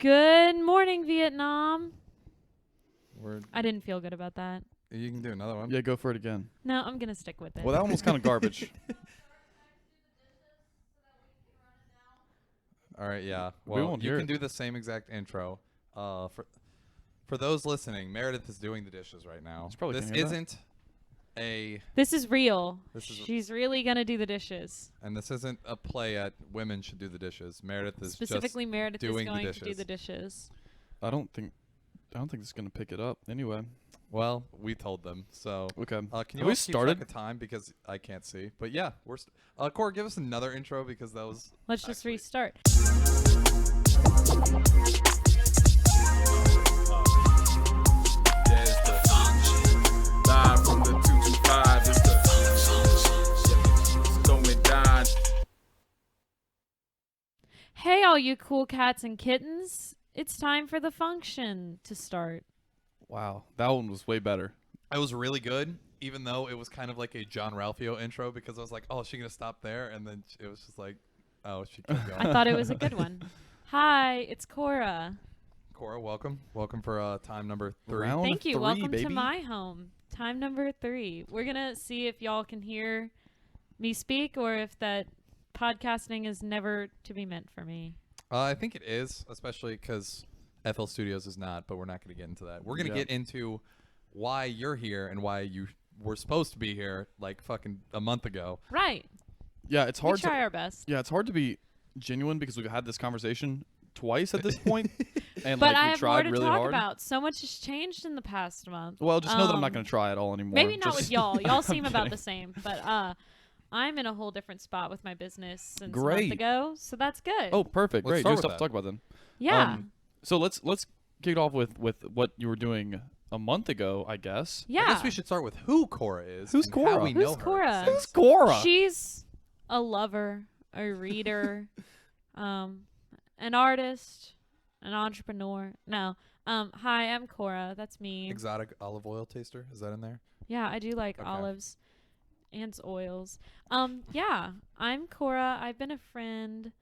Good morning, Vietnam. Word. I didn't feel good about that. You can do another one. Yeah, go for it again. No, I'm going to stick with it. Well, that one was kind of garbage. All right, yeah. We Well, won't you hear can it. do the same exact intro. For those listening, Meredith is doing the dishes right now. She probably This can hear that. isn't a This is real. This is- She's really going to do the dishes. and this isn't a play at women should do the dishes. Meredith is Specifically, just Meredith is doing the going to do dishes. the dishes. I don't think this is gonna pick it up. Anyway, well, we told them. So okay. can you Have we all keep started? track of time because I can't see? But yeah, we're Cora, give us another intro because that was Let's just actually- restart. There's the live from the 225. It's going down. Hey, all you cool cats and kittens. It's time for the function to start. Wow, that one was way better. It was really good, even though it was kind of like a John Ralphio intro because I was like, oh, is she going to stop there? And then it was just like, oh, she kept going. I thought it was a good one. Hi, it's Cora. Cora, welcome. Welcome for time number 3. Round Thank you. 3, Welcome baby. to my home. Time number 3. We're going to see if y'all can hear me speak or if that podcasting is never to be meant for me. I think it is, especially because FL Studios is not, but we're not going to get into that. We're going to Yeah. get into why you're here and why you were supposed to be here like fucking a month ago. Right. Yeah, it's We hard try to. our best. Yeah, it's hard to be genuine because we've had this conversation twice at this point, and But like I we have more tried to really talk hard. about. So much has changed in the past month. Well, just know that I'm not Um, going to try at all anymore. Maybe not Just- with y'all. Y'all seem I'm about kidding. the same. But I'm in a whole different spot with my business since a month Great. ago. So that's good. Oh, perfect. Let's Great. start New with stuff that. to talk about then. yeah. So let's kick it off with what you were doing a month ago, I guess. yeah. I guess we should start with who Cora is. Who's and Cora? How we Who's know her, Cora? since- Who's Cora? She's a lover, a reader, an artist, an entrepreneur. No. Hi, I'm Cora. That's me. Exotic olive oil taster. Is that in there? Yeah, I do like Okay. olives and oils. Yeah, I'm Cora. I've been a friend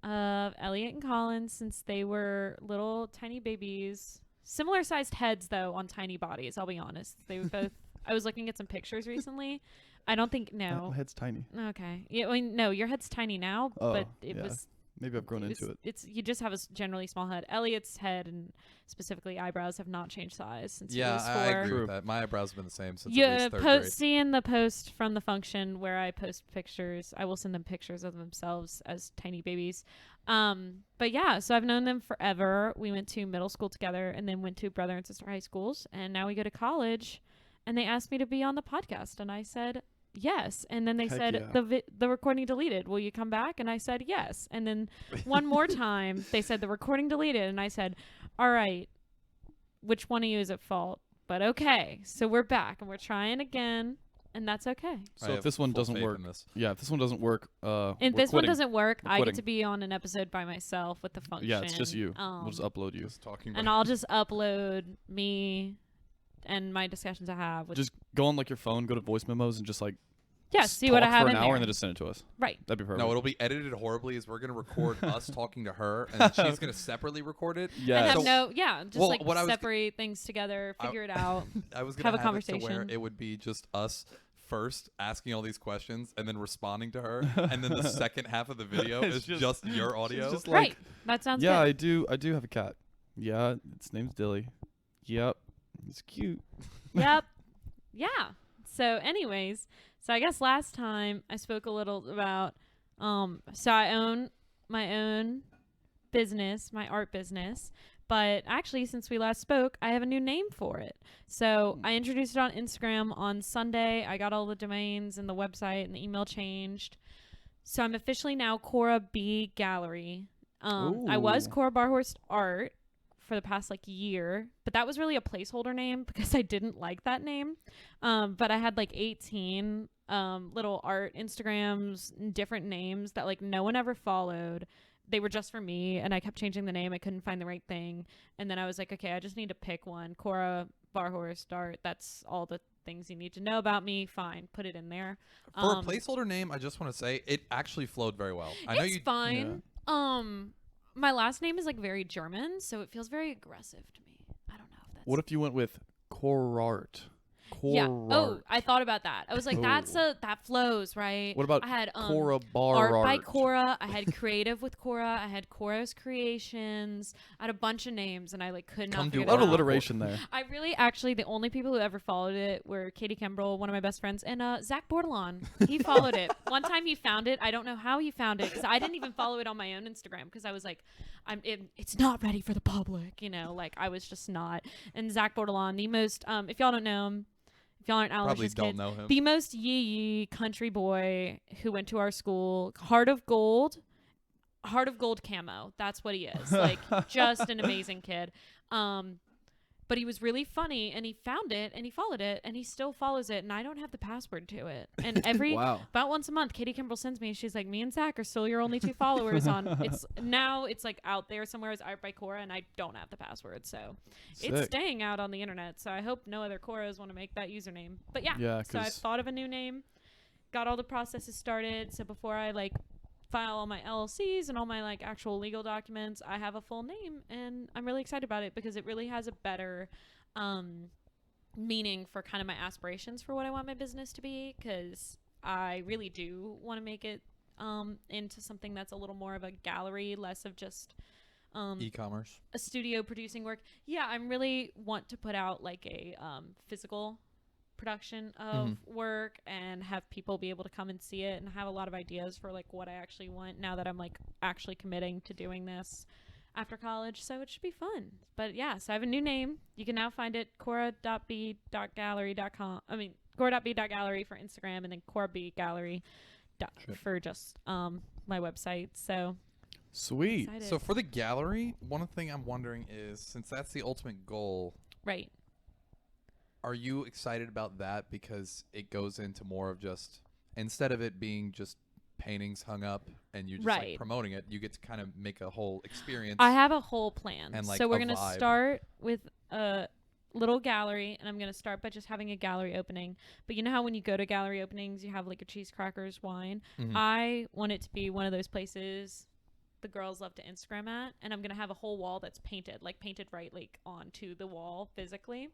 of Elliot and Colin since they were little tiny babies. Similar sized heads though on tiny bodies, I'll be honest. They were both I was looking at some pictures recently. I don't think My no. head's tiny. Okay. Yeah, I mean, no, your head's tiny now, Oh, but it yeah. was Maybe I've grown into it. It's you just have a generally small head. Elliot's head and specifically eyebrows have not changed size since he Yeah, was 4. I agree True. with that. My eyebrows have been the same since at Yeah, least third grade. see in the post from the function where I post pictures. I will send them pictures of themselves as tiny babies. But yeah, so I've known them forever. We went to middle school together and then went to brother and sister high schools, and now we go to college. And they asked me to be on the podcast, and I said yes. And then they Heck said yeah. the recording deleted. Will you come back? And I said yes. And then one more time they said the recording deleted, and I said, all right, which one of you is at fault? But okay, so we're back and we're trying again, and that's okay. I So if have this one full doesn't faith work, in this. yeah, if this one doesn't work, If we're this one quitting. doesn't work, We're I get quitting. to be on an episode by myself with the function. Yeah, it's just you. We'll just upload you. Just talking And about I'll just upload me and my discussions I have. With Just go on like your phone, go to voice memos, and just like yeah, s- see what I talk have for in an hour, there. and then just send it to us. Right. That'd be perfect. No, it'll be edited horribly as we're going to record us talking to her, and then she's going to separately record it. yeah. And have So- just Well, like what I was g- separate things together, I- figure it out. I was going Have to a have it to where conversation. it would be just us first asking all these questions and then responding to her, and then the second half of the video It's is just- just your audio. just Right. like, That sounds yeah, good. I do have a cat. Yeah, its name's Dilly. Yep, it's cute. Yep. Yeah. So anyways, so I guess last time I spoke a little about so I own my own business, my art business, but actually since we last spoke, I have a new name for it. So I introduced it on Instagram on Sunday. I got all the domains and the website and the email changed. So I'm officially now Cora B Gallery. I was Ooh. Cora Barhorst Art for the past like year, but that was really a placeholder name because I didn't like that name. But I had like 18 little art Instagrams, different names that like no one ever followed. They were just for me, and I kept changing the name. I couldn't find the right thing, and then I was like, okay, I just need to pick one. Cora Barhorst Art. That's all the things you need to know about me. Fine, put it in there. For a placeholder name, I just want to say it actually flowed very well. I know It's you. fine. my last name is like very German, so it feels very aggressive to me. I don't know if that's. What if you went with Corart? Yeah. Oh, I thought about that. I was like, that flows, right? What about I had Cora Art by Barhorst? Cora. I had Creative with Cora. I had Cora's Creations. I had a bunch of names, and I like could not Come do figure A lot it of out. alliteration there. I really, actually, the only people who ever followed it were Katie Kimbrell, one of my best friends, and Zach Bordelon. He followed it. One time he found it. I don't know how he found it because I didn't even follow it on my own Instagram because I was like, it's not ready for the public, like I was just not. And Zach Bordelon, the most, if y'all don't know him, if y'all aren't Probably Alicia's don't kids, know him. the most yee country boy who went to our school, heart of gold camo. That's what he is. Like, just an amazing kid. But he was really funny, and he found it, and he followed it, and he still follows it, and I don't have the password to it. And Wow. about once a month, Katie Kimbrell sends me, and she's like, me and Zach are still your only 2 followers on, it's like out there somewhere as Art by Cora, and I don't have the password, so it's Sick. staying out on the internet, so I hope no other Coras want to make that username. But Yeah, so I 'cause- thought of a new name, got all the processes started, so before I like file all my LLCs and all my like actual legal documents, I have a full name, and I'm really excited about it because it really has a better meaning for kind of my aspirations for what I want my business to be, because I really do want to make it into something that's a little more of a gallery, less of just E-commerce. a studio producing work. Yeah, I really want to put out like a physical production of work and have people be able to come and see it, and have a lot of ideas for like what I actually want now that I'm like actually committing to doing this after college. So it should be fun. But yeah, so I have a new name. You can now find it cora.b.gallery.com. I mean, cora.b.gallery for Instagram, and then Cora B Gallery for just my website. So Sweet. excited. So for the gallery, one thing I'm wondering is, since that's the ultimate goal, Right. are you excited about that because it goes into more of just, instead of it being just paintings hung up and you're just like Right. promoting it, you get to kind of make a whole experience. I have a whole plan. And, like, so we're a going to vibe. start with a little gallery, and I'm going to start by just having a gallery opening. But you know how when you go to gallery openings, you have like a cheese crackers wine? Mhm. I want it to be one of those places the girls love to Instagram at, and I'm going to have a whole wall that's painted right like onto the wall physically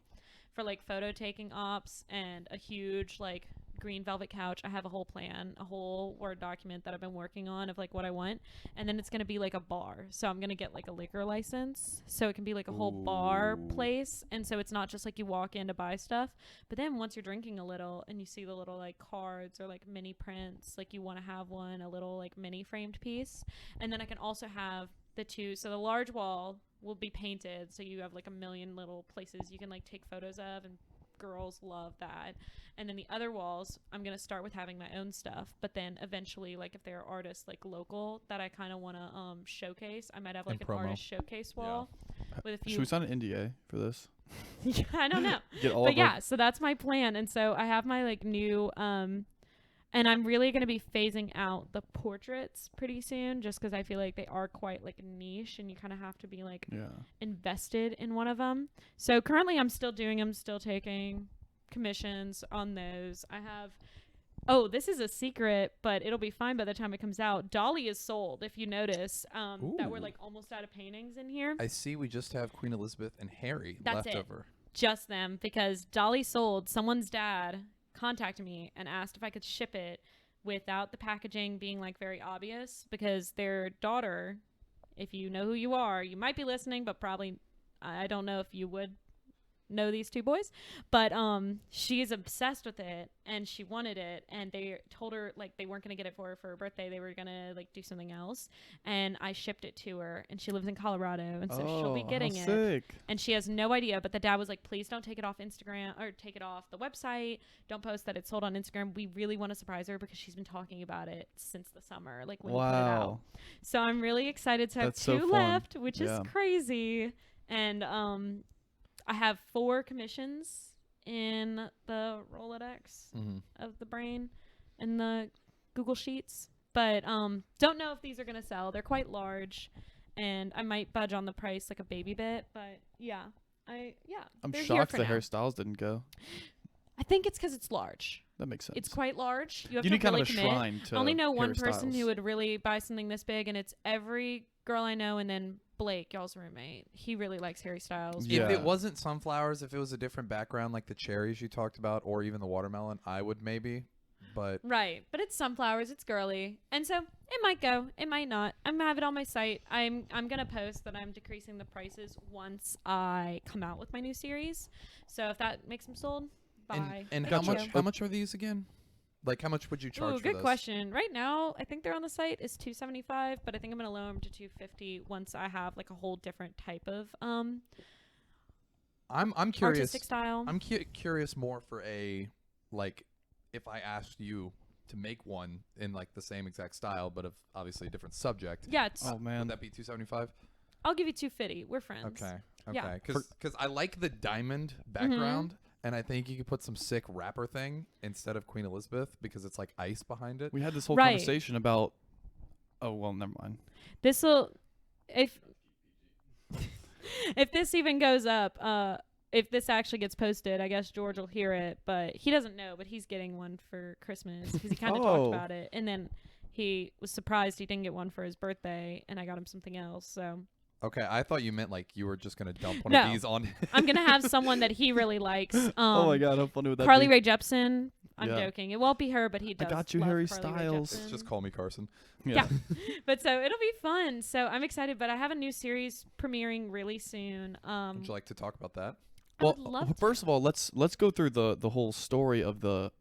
for like photo taking ops, and a huge like green velvet couch. I have a whole plan, a whole Word document that I've been working on of like what I want. And then it's going to be like a bar. So I'm going to get like a liquor license. So it can be like a whole bar place. And so it's not just like you walk in to buy stuff. But then once you're drinking a little and you see the little like cards or like mini prints, like you want to have one, a little like mini framed piece. And then I can also have the two. So the large wall will be painted. So you have like a million little places you can like take photos of, and girls love that. And then the other walls, I'm going to start with having my own stuff, but then eventually, like if there are artists like local that I kind of want to showcase, I might have like And an promo. artist showcase wall with a few. Should we sign an NDA for this? Yeah, I don't know. Get all But of yeah, so that's my plan. And so I have my like new and I'm really going to be phasing out the portraits pretty soon, just because I feel like they are quite like niche, and you kind of have to be like invested in one of them. So currently I'm still doing them, still taking commissions on those. I have, this is a secret, but it'll be fine by the time it comes out. Dolly is sold, if you notice, that we're like almost out of paintings in here. I see we just have Queen Elizabeth and Harry That's left it. over. Just them, because Dolly sold. Someone's dad contacted me and asked if I could ship it without the packaging being like very obvious, because their daughter, if you know who you are, you might be listening, but probably I don't know if you would know these two boys, but she is obsessed with it, and she wanted it, and they told her like they weren't gonna get it for her birthday, they were gonna like do something else, and I shipped it to her, and she lives in Colorado, and so she'll be getting it. Sick. And she has no idea, but the dad was like, please don't take it off Instagram, or take it off the website, don't post that it's sold on Instagram. We really want to surprise her, because she's been talking about it since the summer, like when you put it out. So I'm really excited to have That's so two fun. left, which is crazy. And I have 4 commissions in the Rolodex of the brain and the Google Sheets, but don't know if these are going to sell. They're quite large, and I might budge on the price like a baby bit, but yeah. I'm they're here shocked for the now. hairstyles didn't go. I think it's because it's large. That makes sense. It's quite large. You have You to need kind really of a commit. shrine to I only know one person hairstyles. who would really buy something this big, and it's every girl I know, and then Blake, y'all's roommate. He really likes Harry Styles. Yeah. If it wasn't sunflowers, if it was a different background like the cherries you talked about, or even the watermelon, I would maybe. But Right, but it's sunflowers. It's girly, and so it might go. It might not. I'm gonna have it on my site. I'm gonna post that I'm decreasing the prices once I come out with my new series. So if that makes them sold, bye. and Thank you. how much are these again? Like how much would you charge Ooh, for good this? question. Right now, I think they're on the site is $275, but I think I'm gonna lower them to $250 once I have like a whole different type of I'm curious. artistic style. I'm curious more for a like if I asked you to make one in like the same exact style, but of obviously a different subject. Yeah, it's, Oh man. Would that be $275? I'll give you $250. We're friends. Okay. Yeah. Okay. Because I like the diamond background, and I think you could put some sick wrapper thing instead of Queen Elizabeth because it's like ice behind it. We had this whole Right. conversation about. Oh well, never mind. This'll if if this even goes up, if this actually gets posted, I guess George will hear it, but he doesn't know, but he's getting one for Christmas because he kind of Oh. talked about it, and then he was surprised he didn't get one for his birthday, and I got him something else. So Okay, I thought you meant like you were just gonna dump one No. of these on. I'm gonna have someone that he really likes. Oh my god, how funny would that Carly be? Rae Jepsen. I'm Yeah. joking. It won't be her, but he does. got you, love Harry Carly Rae Styles. Jepsen. Just call me Carson. Yeah. But so it'll be fun. So I'm excited. But I have a new series premiering really soon. Would you like to talk about that? I would love to. first of all, let's go through the whole story of the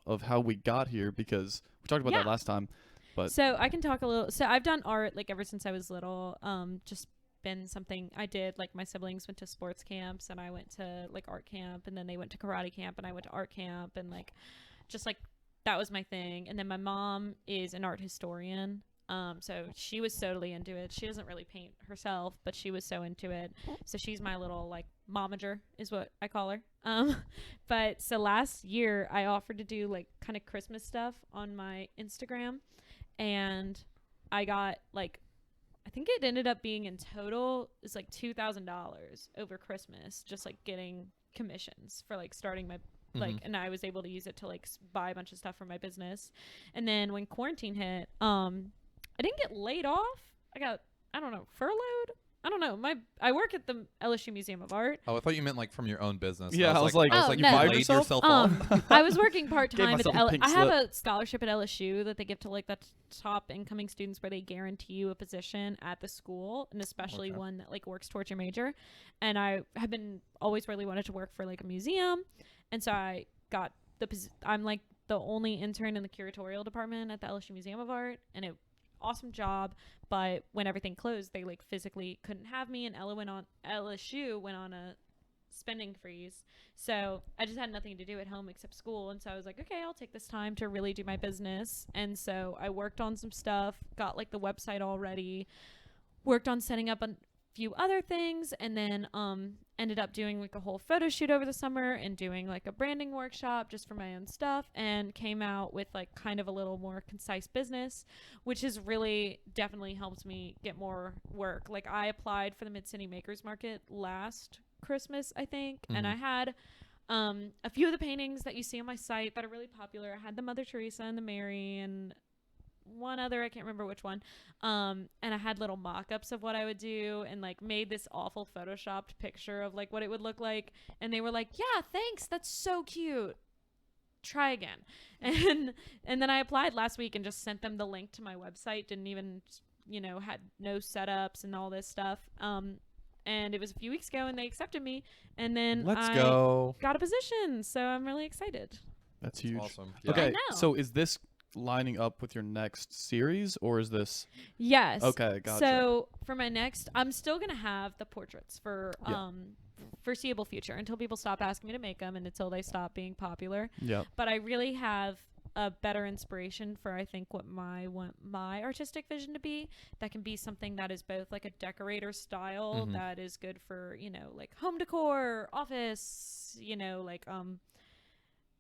of how we got here because we talked about that Yeah. last time. But So I can talk a little. So I've done art like ever since I was little. Just been something I did. Like my siblings went to sports camps and I went to like art camp, and then they went to karate camp and I went to art camp, and like just like that was my thing. And then my mom is an art historian. So she was totally into it. She doesn't really paint herself, but she was so into it. So she's my little like momager is what I call her. But so last year I offered to do like kind of Christmas stuff on my Instagram, and I got like, I think it ended up being in total is like $2,000 over Christmas, just like getting commissions for like starting my like, and I was able to use it to like buy a bunch of stuff for my business. And then when quarantine hit, I didn't get laid off. I got, I don't know, furloughed. I don't know. I work at the LSU Museum of Art. Oh, I thought you meant like from your own business. Yeah, I was like, Oh, you no. laid Fired yourself? off. I was working part time at myself a pink I have slip. a scholarship at LSU that they give to like the top incoming students, where they guarantee you a position at the school, and especially Okay. one that like works towards your major. And I have been always really wanted to work for like a museum, and so I got I'm like the only intern in the curatorial department at the LSU Museum of Art, and awesome job. But when everything closed, they like physically couldn't have me, and LSU went on a spending freeze. So I just had nothing to do at home except school, and so I was like, okay, I'll take this time to really do my business. And so I worked on some stuff, got like the website all ready, worked on setting up a few other things, and then ended up doing like a whole photo shoot over the summer and doing like a branding workshop just for my own stuff, and came out with like kind of a little more concise business, which has really definitely helped me get more work. Like I applied for the Mid-City Makers Market last Christmas, I think, and I had a few of the paintings that you see on my site that are really popular. I had the Mother Teresa and the Mary and one other, I can't remember which one, and I had little mock-ups of what I would do, and like made this awful photoshopped picture of like what it would look like, and they were like, yeah, thanks, that's so cute, try again. And then I applied last week and just sent them the link to my website, didn't even had no setups and all this stuff, and it was a few weeks ago and they accepted me, and then Let's I go. got a position, so I'm really excited. that's huge. Awesome. Okay, I know. so is this lining up with your next series, or is this Yes. okay? Gotcha. So for my next, I'm still gonna have the portraits for Yeah. foreseeable future until people stop asking me to make them and until they stop being popular. yeah, But I really have a better inspiration for I think what I want my artistic vision to be. That can be something that is both like a decorator style that is good for like home decor, office, like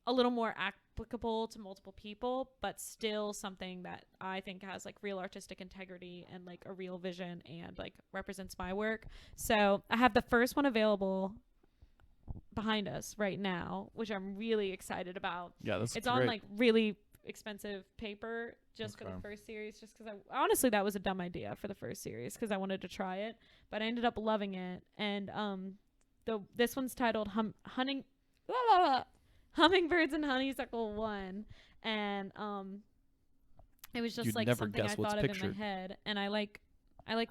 a little more applicable to multiple people, but still something that I think has like real artistic integrity and like a real vision and like represents my work. So I have the first one available behind us right now, which I'm really excited about. yeah. That's It's great. on like really expensive paper just for Okay. the first series, just because honestly that was a dumb idea for the first series because I wanted to try it, but I ended up loving it. And this one's titled Hummingbirds and Honeysuckle 1, and it was just You'd like never something I guess what's thought of in pictured. my head, and I like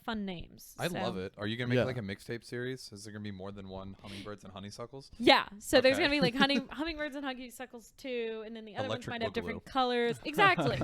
fun names. I so. love it. Are you gonna make Yeah. like a mixtape series? Is there gonna be more than one hummingbirds and honeysuckles? Yeah, so there's Okay. gonna be like hummingbirds and honeysuckles 2, and then the other ones Electric might have Boogaloo. different colors. Exactly.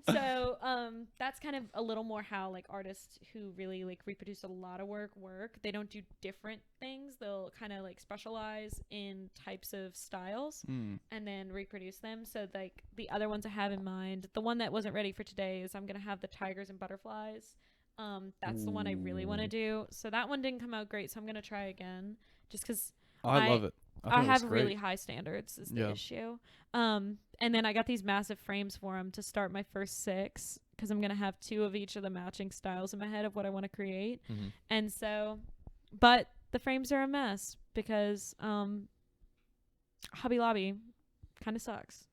So that's kind of a little more how like artists who really like reproduce a lot of work. They don't do different things. They'll kind of like specialize in types of styles Mm. and then reproduce them. So like the other ones I have in mind, the one that wasn't ready for today is I'm gonna have the tigers and butterflies. That's the one I really want to do. So that one didn't come out great, so I'm gonna try again just because I love it. I think it looks have great. really high standards is the Yeah. issue. And then I got these massive frames for them to start my first 6 because I'm gonna have 2 of each of the matching styles in my head of what I want to create. Mm-hmm. And so, but the frames are a mess because Hobby Lobby kind of sucks.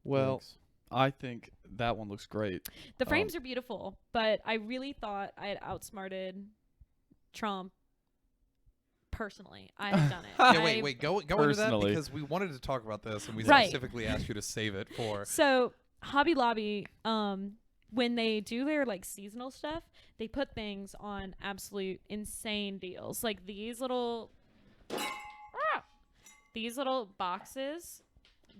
Well, I think that one looks great. The frames are beautiful, but I really thought I had outsmarted Trump. Personally, I had done it. Yeah, wait, go into that Personally. because we wanted to talk about this and we Right. specifically asked you to save it for. So Hobby Lobby, when they do their like seasonal stuff, they put things on absolute insane deals. Like these little boxes.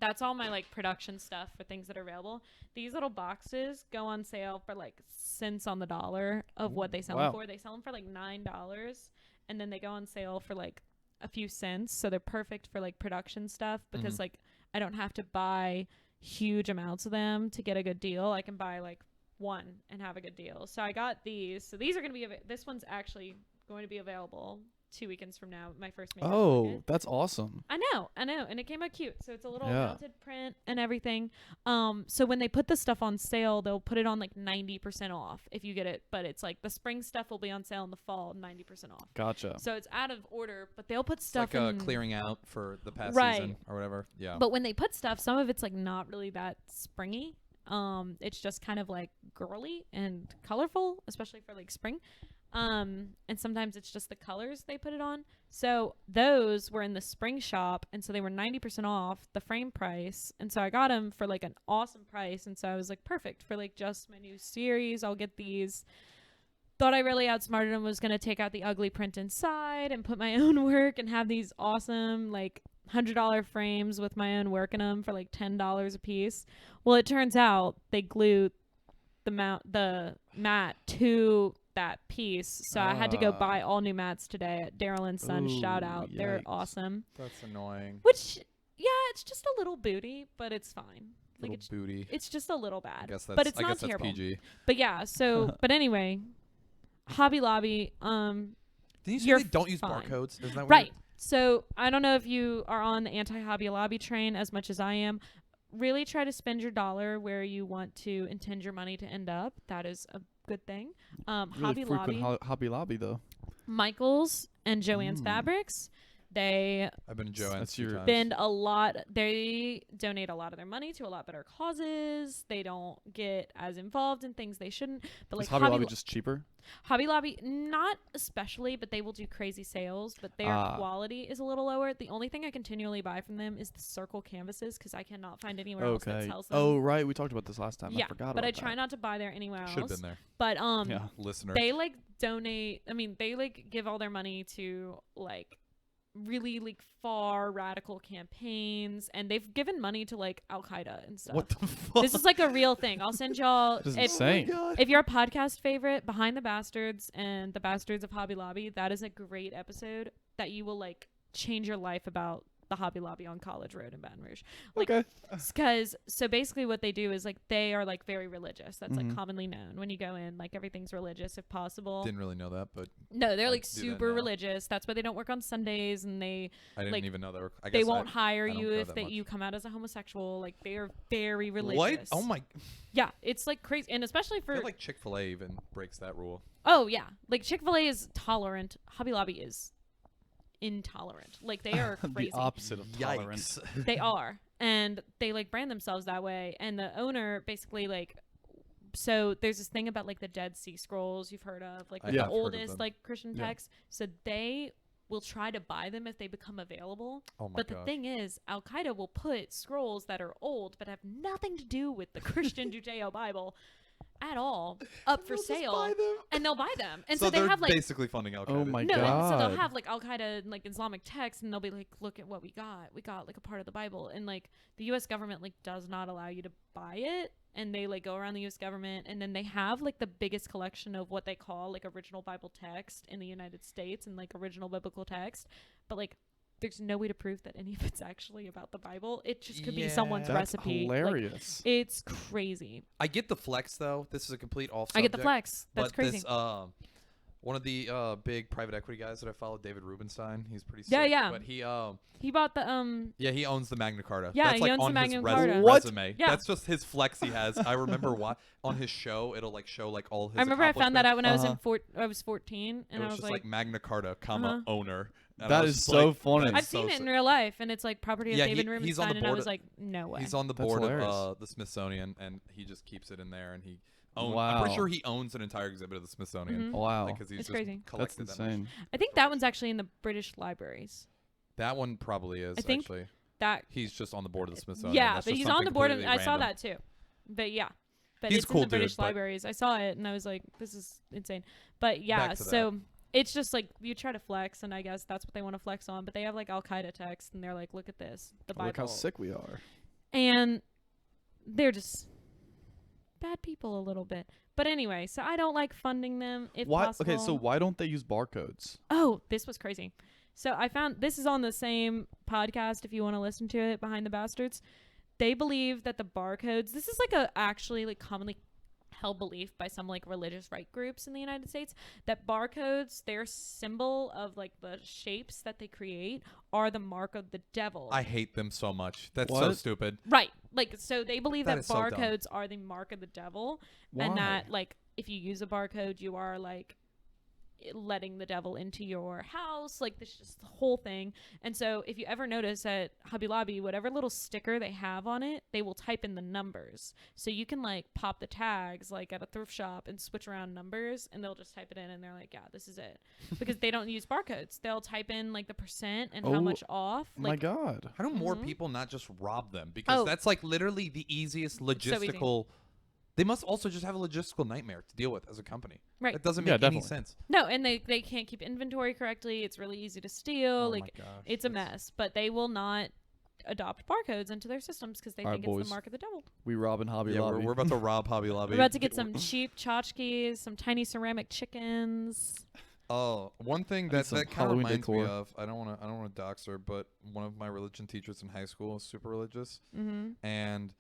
That's all my like production stuff for things that are available. These little boxes go on sale for like cents on the dollar of what they sell them Wow. for. They sell them for like $9, and then they go on sale for like a few cents. So they're perfect for like production stuff because like I don't have to buy huge amounts of them to get a good deal. I can buy like one and have a good deal. So I got these. So these are going to be this one's actually going to be available 2 weekends from now. My first makeup market. That's awesome. I know, and it came out cute. So it's a little Yeah. mounted print and everything. So when they put the stuff on sale, they'll put it on like 90% off if you get it. But it's like the spring stuff will be on sale in the fall, 90% off. Gotcha. So it's out of order, but they'll put It's stuff like in clearing out for the past Right. season or whatever. Yeah. But when they put stuff, some of it's like not really that springy. It's just kind of like girly and colorful, especially for like spring. And sometimes it's just the colors they put it on. So those were in the spring shop, and so they were 90% off the frame price. And so I got them for like an awesome price. And so I was like, perfect for like just my new series. I'll get these. Thought I really outsmarted them, was going to take out the ugly print inside and put my own work and have these awesome like $100 frames with my own work in them for like $10 a piece. Well, it turns out they glued the mat to that piece, so I had to go buy all new mats today at Daryl and Son. Shout Ooh, out, they're yikes. awesome. That's annoying. Which, yeah, it's just a little booty, but it's fine. Like Little booty. it's just a little I bad, guess that's, but it's I not guess that's terrible. PG. But yeah, so but anyway, Hobby Lobby, Didn't you say You're they don't use fine. barcodes? Isn't that weird? right. So I don't know if you are on the anti-Hobby Lobby train as much as I am. Really try to spend your dollar where you want to intend your money to end up. That is a good thing. Really Hobby frequent Lobby, Hobby Lobby though. Michaels and Joann's Mm. Fabrics, they I've been to Joanne's That's a few your- times. spend a lot. They donate a lot of their money to a lot better causes. They don't get as involved in things they shouldn't. But like Is Hobby Lobby just cheaper? Hobby Lobby, not especially, but they will do crazy sales, but their quality is a little lower. The only thing I continually buy from them is the circle canvases because I cannot find anywhere else that Okay. sells them. Oh right, we talked about this last time. yeah, I forgot but about I try that. not to buy there anywhere Should have else. been there. But Yeah. Listener. they like donate. I mean, they like give all their money to like really like far radical campaigns, and they've given money to like Al Qaeda and stuff. What the fuck? This is like a real thing. I'll send y'all. This is if, insane. if you're a podcast favorite, Behind the Bastards and the Bastards of Hobby Lobby, that is a great episode that you will like change your life about the Hobby Lobby on College Road in Baton Rouge. Like, Okay. because so basically what they do is like they are like very religious. That's like Mhm. commonly known when you go in. Like everything's religious if possible. Didn't really know that, but No, they're I like do that super now. religious. That's why they don't work on Sundays, and they I didn't Like, even know they were. I guess they won't hire I don't you go if that they, much. you come out as a homosexual. Like they are very What? religious. Oh my! Yeah, it's like crazy, and especially I for feel like Chick-fil-A even breaks that rule. oh yeah, like Chick-fil-A is tolerant. Hobby Lobby is intolerant. Like they are crazy. The opposite of tolerant. Yikes! They are. and they like brand themselves that way. And the owner basically like, so there's this thing about like the Dead Sea Scrolls you've heard of, like I the have heard of oldest them. like Christian Yeah. texts. So they will try to buy them if they become available. Oh my But gosh. the thing is, Al Qaeda will put scrolls that are old but have nothing to do with the Christian Judeo Bible at all up for They'll just sale, buy them? and they'll buy them. And so so they they're have like basically funding Al Qaeda. Oh my no, and so God. they'll have like Al Qaeda and like Islamic texts, and they'll be like, "Look at what we got. We got like a part of the Bible." And like the U.S. government like does not allow you to buy it, and they like go around the U.S. government, and then they have like the biggest collection of what they call like original Bible text in the United States and like original biblical text, but like there's no way to prove that any of it's actually about the Bible. It just could be someone's That's recipe. Like, hilarious. it's crazy. I get the flex though. This is a complete off. I get the subject, flex. That's but crazy. This, one of the big private equity guys that I follow, David Rubenstein. He's pretty sick. Yeah, yeah. But he He bought the yeah, he owns the Magna Carta. Yeah, That's he like owns the on Magna his Carta. What? resume. Yeah. That's just his flex he has. I remember on his show, it'll like show like all his I remember I found that out when I was Uh-huh. I was 14, and It I was was just like Magna Carta, Uh-huh. owner. And I That was is just so like, funny. that's I've so seen it in sick. real life, and it's like property of Yeah, David he's on Rubenstein, the and I board was of- like, no way. He's on the That's board hilarious. of the Smithsonian, and he just keeps it in there, and he owns. I'm Wow. pretty sure he owns an entire exhibit of the Smithsonian. Mhm. Wow. Because he's It's just crazy. That's collected that much. insane. I think that one's actually in the British libraries. That one probably is I think actually. That He's just on the board of the Smithsonian. yeah, That's but just he's on something the board. Of, completely I saw random. that too. But yeah, but He's it's cool in the dude, British but- libraries. I saw it, and I was like, this is insane. But yeah, Back to so it's just like you try to flex, and I guess that's what they want to flex on. But they have like Al Qaeda text, and they're like, look at this, the Bible. Look how sick we are. And they're just bad people a little bit. But anyway, so I don't like funding them if Why? possible. Okay, so why don't they use barcodes? Oh, this was crazy. So I found this is on the same podcast if you want to listen to it, Behind the Bastards. They believe that the barcodes, this is like a actually like commonly held belief by some like religious right groups in the United States, that barcodes, their symbol of like the shapes that they create are the mark of the devil. I hate them so much. That's so What? stupid. Right. Like, so they believe That that is so dumb. barcodes are the mark of the devil. Why? And that, like, if you use a barcode, you are, like, letting the devil into your house. Like, this just the whole thing. And so if you ever notice at Hobby Lobby, whatever little sticker they have on it, they will type in the numbers. So you can, like, pop the tags, like, at a thrift shop and switch around numbers, and they'll just type it in, and they're like, yeah, this is it. Because they don't use barcodes. They'll type in, like, the percent and how Oh, much off. My Like, God. How do more Mhm. people not just rob them? Because Oh. that's like literally the easiest so easy. logistical. They must also just have a logistical nightmare to deal with as a company. Right. That doesn't Yeah, make any definitely. sense. No, and they can't keep inventory correctly. It's really easy to steal. Oh like, my gosh. it's a mess. But they will not adopt barcodes into their systems because they All right, think it's boys. the mark of the devil. We robbing Hobby Yeah, Lobby. we're about to rob Hobby Lobby. We're about to get some cheap tchotchkes, some tiny ceramic chickens. Oh, one thing need that some kind of Halloween reminds me decor. of. I don't want to dox her, but one of my religion teachers in high school is super religious, Mm-hmm. and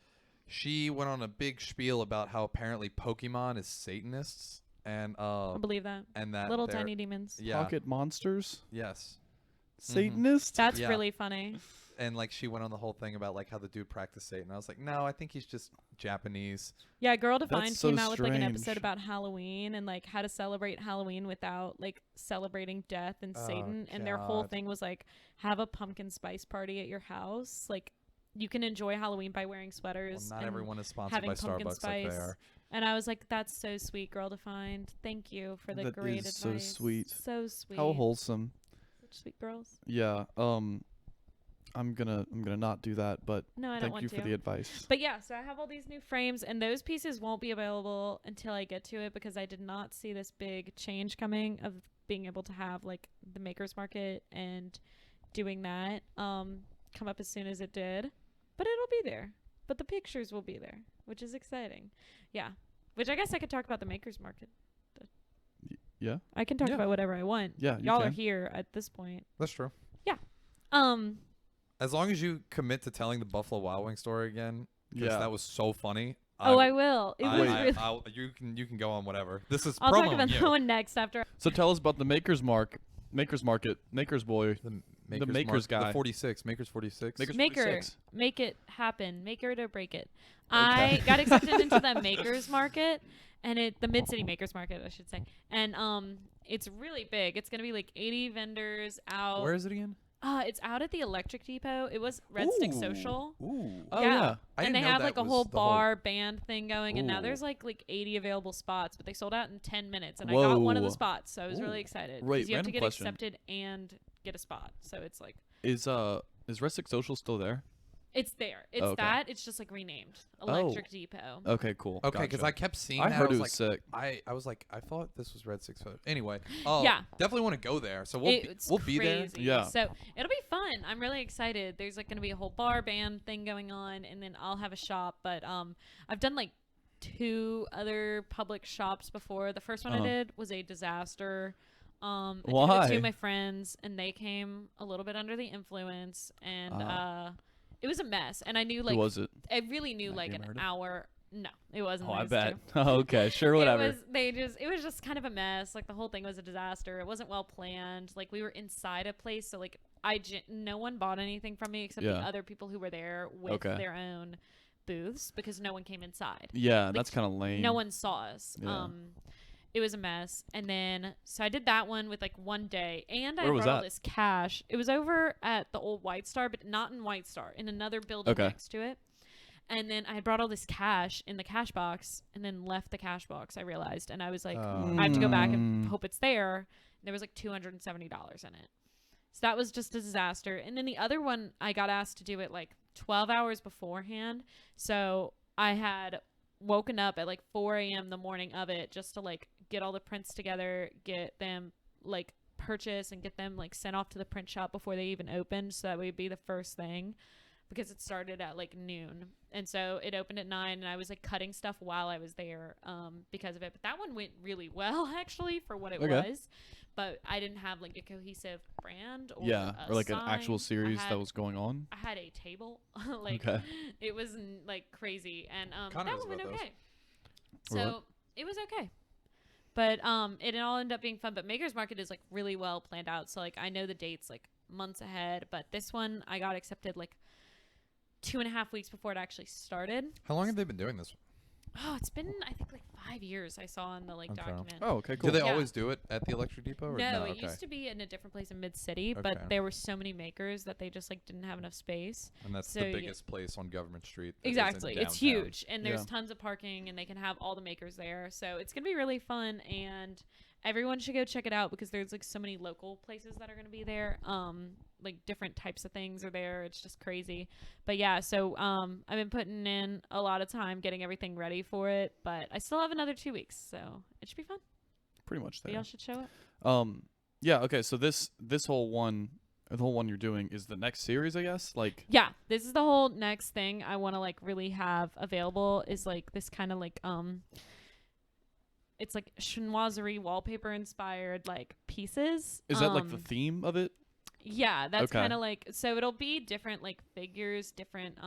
she went on a big spiel about how apparently Pokemon is Satanists, and I believe that. that Little they're- tiny demons. yeah, Pocket monsters? yes, Satanists? That's Yeah. really funny. and like she went on the whole thing about like how the dude practiced Satan. I was like, no, I think he's just Japanese. Yeah, Girl Defined That's so came out with like an episode strange. about Halloween and like how to celebrate Halloween without like celebrating death and Oh, Satan. And their whole God. thing was like have a pumpkin spice party at your house. Like you can enjoy Halloween by wearing Well, sweaters. not and everyone is sponsored having by pumpkin Starbucks like they spice. are. And I was like, that's so sweet, Girl Defined. Thank you for the That great is advice. so sweet. So sweet. How wholesome. Such sweet girls. Yeah. I'm gonna not do that, but No, I don't thank want you to. for the advice. But yeah, so I have all these new frames, and those pieces won't be available until I get to it because I did not see this big change coming of being able to have like the Makers Market and doing that come up as soon as it did. But it'll be there. But the pictures will be there, which is exciting. Yeah. Which I guess I could talk about the Makers Market. Yeah. I can talk Yeah. about whatever I want. Yeah. You Y'all are can. here at this point. That's true. Um As long as you commit to telling the Buffalo Wild Wing story again, because Yeah. that was so funny. I will. It was really you can go on whatever. This is I'll promo talk about you. that one next after. So tell us about the Makers Market, Makers Boy, The Makers guy. The 46. Makers 46. Makers Maker, 46. make it happen. Make it or break it. I got accepted into the Makers Market, and the Mid City Makers Market, I should say. And it's really big. It's gonna be like 80 vendors out. Where is it again? It's out at the Electric Depot. It was Red Stick Ooh. Social. Ooh. Oh, yeah. yeah. I And they didn't know have that like a was whole the whole- bar band thing going, and now Ooh. there's like 80 available spots, but they sold out in 10 minutes, and I got one of the Whoa. spots, so I was really Ooh. excited. Wait, Because you have to random get question. accepted and get a spot, so it's like Is Rustic Social still there? it's there. It's Okay. that. It's just like renamed Electric Depot. Okay, cool. Okay, because Gotcha. I kept seeing I that. heard I it was was like, sick. I was like, I thought this was Red Six Foot. Anyway, Yeah. definitely want to go there. So It's we'll be there. crazy. Yeah. So it'll be fun. I'm really excited. There's like going to be a whole bar band thing going on, and then I'll have a shop. But I've done like 2 other public shops before. The first one I Uh-huh. did was a disaster. I did it Why? with 2 of my friends, and they came a little bit under the influence, and it was a mess. And I knew Who like was it? I really knew That like you an heard of? hour. No, it wasn't. Oh, I those bet. 2. Okay, sure, whatever. It was just kind of a mess. Like the whole thing was a disaster. It wasn't well planned. Like we were inside a place, so like no one bought anything from me except the Yeah. other people who were there with Okay. their own booths because no one came inside. Yeah, that's kind of lame. No one saw us. Yeah. It was a mess. And then so I did that one with like one day, and I Where was brought all that? this cash. It was over at the old White Star, but not in White Star, in another building Okay. next to it. And then I brought all this cash in the cash box and then left the cash box, I realized. And I was like, I have to go back and hope it's there. And there was like $270 in it. So that was just a disaster. And then the other one, I got asked to do it like 12 hours beforehand. So I had woken up at like 4 a.m. the morning of it just to like get all the prints together, get them like purchased and get them like sent off to the print shop before they even opened. So that would be the first thing. Because it started at like noon, and so it opened at 9, and I was like cutting stuff while I was there because of it. But that one went really well actually for what it Okay. was, but I didn't have like a cohesive brand or Yeah, a or like an actual sign. series that was going on. I had a table like Okay. it was like crazy, and Kinda that knows one went about those. okay. Or So it was okay. But it all ended up being fun. But Maker's Market is like really well planned out, so like I know the dates like months ahead. But this one I got accepted like 2.5 weeks before it actually started. How long have they been doing this? Oh, it's been I think like 5 years. I saw in the like Okay. document. Oh, okay, cool. Do they Yeah. always do it at the Electric Depot? Or No, no? it Okay. used to be in a different place in Mid City, Okay. but there were so many makers that they just like didn't have enough space. And that's so the you- biggest place on Government Street. that isn't Exactly. It's downtown. huge, and there's Yeah. tons of parking, and they can have all the makers there. So it's gonna be really fun, and everyone should go check it out because there's like so many local places that are gonna be there. Like different types of things are there. It's just crazy. But yeah, so I've been putting in a lot of time getting everything ready for it, but I still have another 2 weeks, so it should be fun. Pretty much So there. y'all should show up. Yeah. Okay. So this whole one, the whole one you're doing is the next series, I guess. Like. Yeah, this is the whole next thing I want to like really have available is like this kind of like it's like chinoiserie wallpaper inspired like pieces. Is that like the theme of it? Yeah, that's Okay. kind of like so it'll be different like figures, different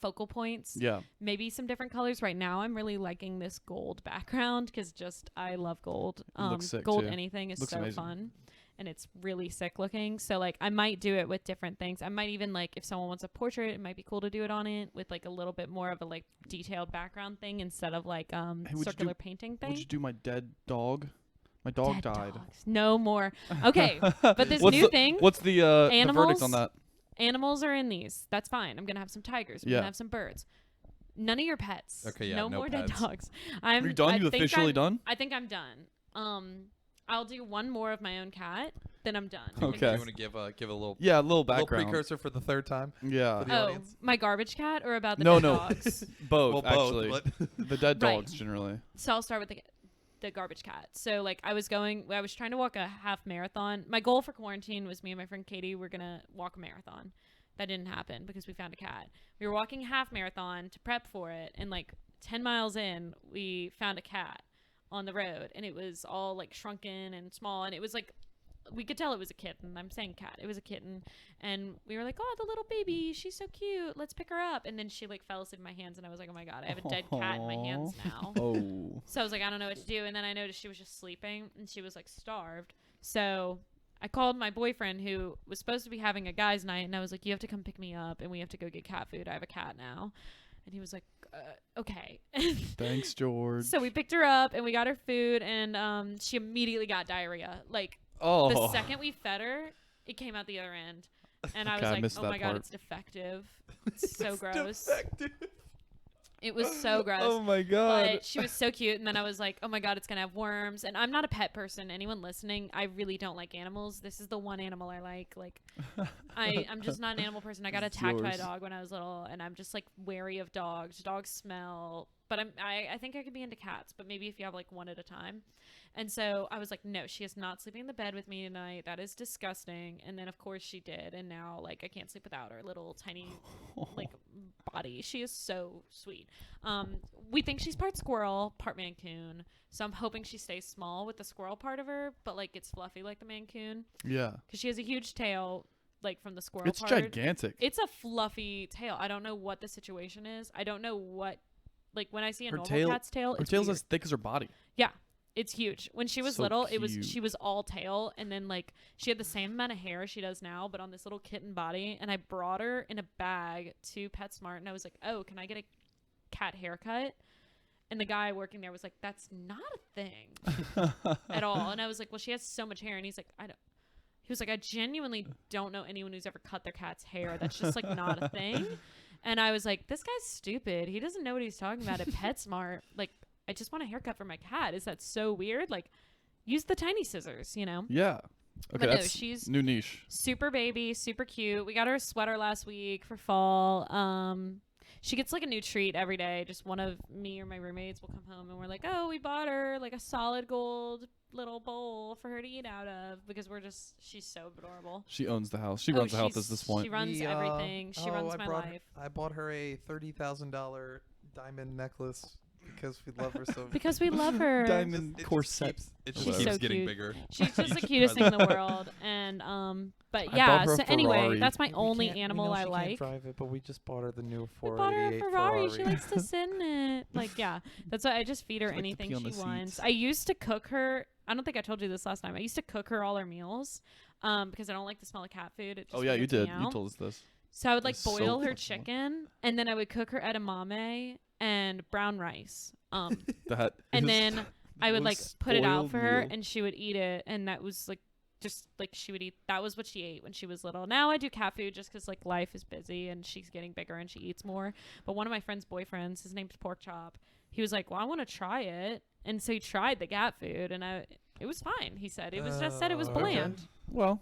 focal points. Yeah. Maybe some different colors. Right now I'm really liking this gold background cuz just I love gold. Looks sick, Gold too. anything is Looks so amazing. fun. And it's really sick looking. So like I might do it with different things. I might even like if someone wants a portrait, it might be cool to do it on it with like a little bit more of a like detailed background thing instead of like would you circular do- painting thing. Would you do my dead dog? My dog Dead died. dogs. No more. Okay, but this What's new the, thing, What's the verdict animals? on that? animals are in these. That's fine. I'm gonna have some tigers. I'm Yeah. gonna have some birds. None of your pets. Okay, yeah, no no more dead pets. dogs. Are you done? I You think officially I'm- done? I think I'm done. I'll do one more of my own cat, then I'm done. Okay. You want to give a little Yeah, a little little background. precursor for the third time? Yeah. For the Oh, audience? my garbage cat or about the No, dead no. dogs? Both, Well, actually. but The dead Right. dogs generally. So I'll start with the garbage cat. So like I was trying to walk a half marathon. My goal for quarantine was me and my friend Katie were gonna walk a marathon. That didn't happen because we found a cat. We were walking a half marathon to prep for it, and like 10 miles in, we found a cat on the road, and it was all like shrunken and small, and it was like we could tell it was a kitten. I'm saying cat. It was a kitten. And we were like, oh, the little baby. She's so cute. Let's pick her up. And then she like fell asleep in my hands. And I was like, oh my God, I have a dead cat in my hands now. Oh. So I was like, I don't know what to do. And then I noticed she was just sleeping and she was like starved. So I called my boyfriend who was supposed to be having a guy's night. And I was like, you have to come pick me up and we have to go get cat food. I have a cat now. And he was like, okay. Thanks, George. So we picked her up and we got her food. And she immediately got diarrhea. Like, oh. the second we fed her, it came out the other end. And I Okay, I was missed like, oh that my God, part. it's defective. It's so gross. Defective. It was so gross. Oh my God. But she was so cute. And then I was like, oh my God, it's going to have worms. And I'm not a pet person. Anyone listening, I really don't like animals. This is the one animal I like. Like, I'm just not an animal person. I got It's attacked by a yours. dog when I was little. And I'm just like wary of dogs. Dogs smell. But I think I could be into cats. But maybe if you have like one at a time. And so I was like, no, she is not sleeping in the bed with me tonight. That is disgusting. And then, of course, she did. And now, like, I can't sleep without her little tiny, like, body. She is so sweet. We think she's part squirrel, part Mancoon. So I'm hoping she stays small with the squirrel part of her, but, like, it's fluffy like the Mancoon. Yeah. Because she has a huge tail, like, from the squirrel It's part. gigantic. It's a fluffy tail. I don't know what the situation is. I don't know what, like, when I see a Her normal tail- cat's tail, Her it's tail's weird. as thick as her body. Yeah. It's huge. When she was So little, cute. she was all tail, and then like she had the same amount of hair she does now, but on this little kitten body. And I brought her in a bag to PetSmart, and I was like, "Oh, can I get a cat haircut?" And the guy working there was like, "That's not a thing at all." And I was like, "Well, she has so much hair," and he's like, "I don't." He was like, "I genuinely don't know anyone who's ever cut their cat's hair. That's just like not a thing." And I was like, "This guy's stupid. He doesn't know what he's talking about at PetSmart." Like, I just want a haircut for my cat. Is that so weird? Like, use the tiny scissors, you know? Yeah. Okay, But no, that's she's new niche. super baby, super cute. We got her a sweater last week for fall. She gets like a new treat every day. Just one of me or my roommates will come home and we're like, oh, we bought her like a solid gold little bowl for her to eat out of because she's so adorable. She owns the house. She runs the house at this point. She runs everything. She runs my life. I bought her a $30,000 diamond necklace because we love her so. Because we love her. Diamond It just corset. It She's just keeps so getting cute. bigger. She's just the Each cutest thing in the present. world. And but I yeah, bought her a so anyway, Ferrari. that's my We only can't- we animal know I she like. Can't drive it, but we just bought her the new We bought her a 488 Ferrari. She likes to sit in it. Like, yeah. That's why I just feed her She likes to anything pee on she the wants. seats. I used to cook her. I don't think I told you this last time. I used to cook her all her meals because I don't like the smell of cat food. It just Oh yeah, you weirds me did. You out. told us this. So I would like It's so boil her fucking chicken and then I would cook her edamame and brown rice. That And is then I would like most put it out spoiled for her meal. and she would eat it. And that was like just like she would eat. That was what she ate when she was little. Now I do cat food just because like life is busy and she's getting bigger and she eats more. But one of my friend's boyfriends, his name's Pork Chop. He was like, well, I want to try it. And so he tried the cat food and it was fine. He said it was just said it was Okay. bland. Well,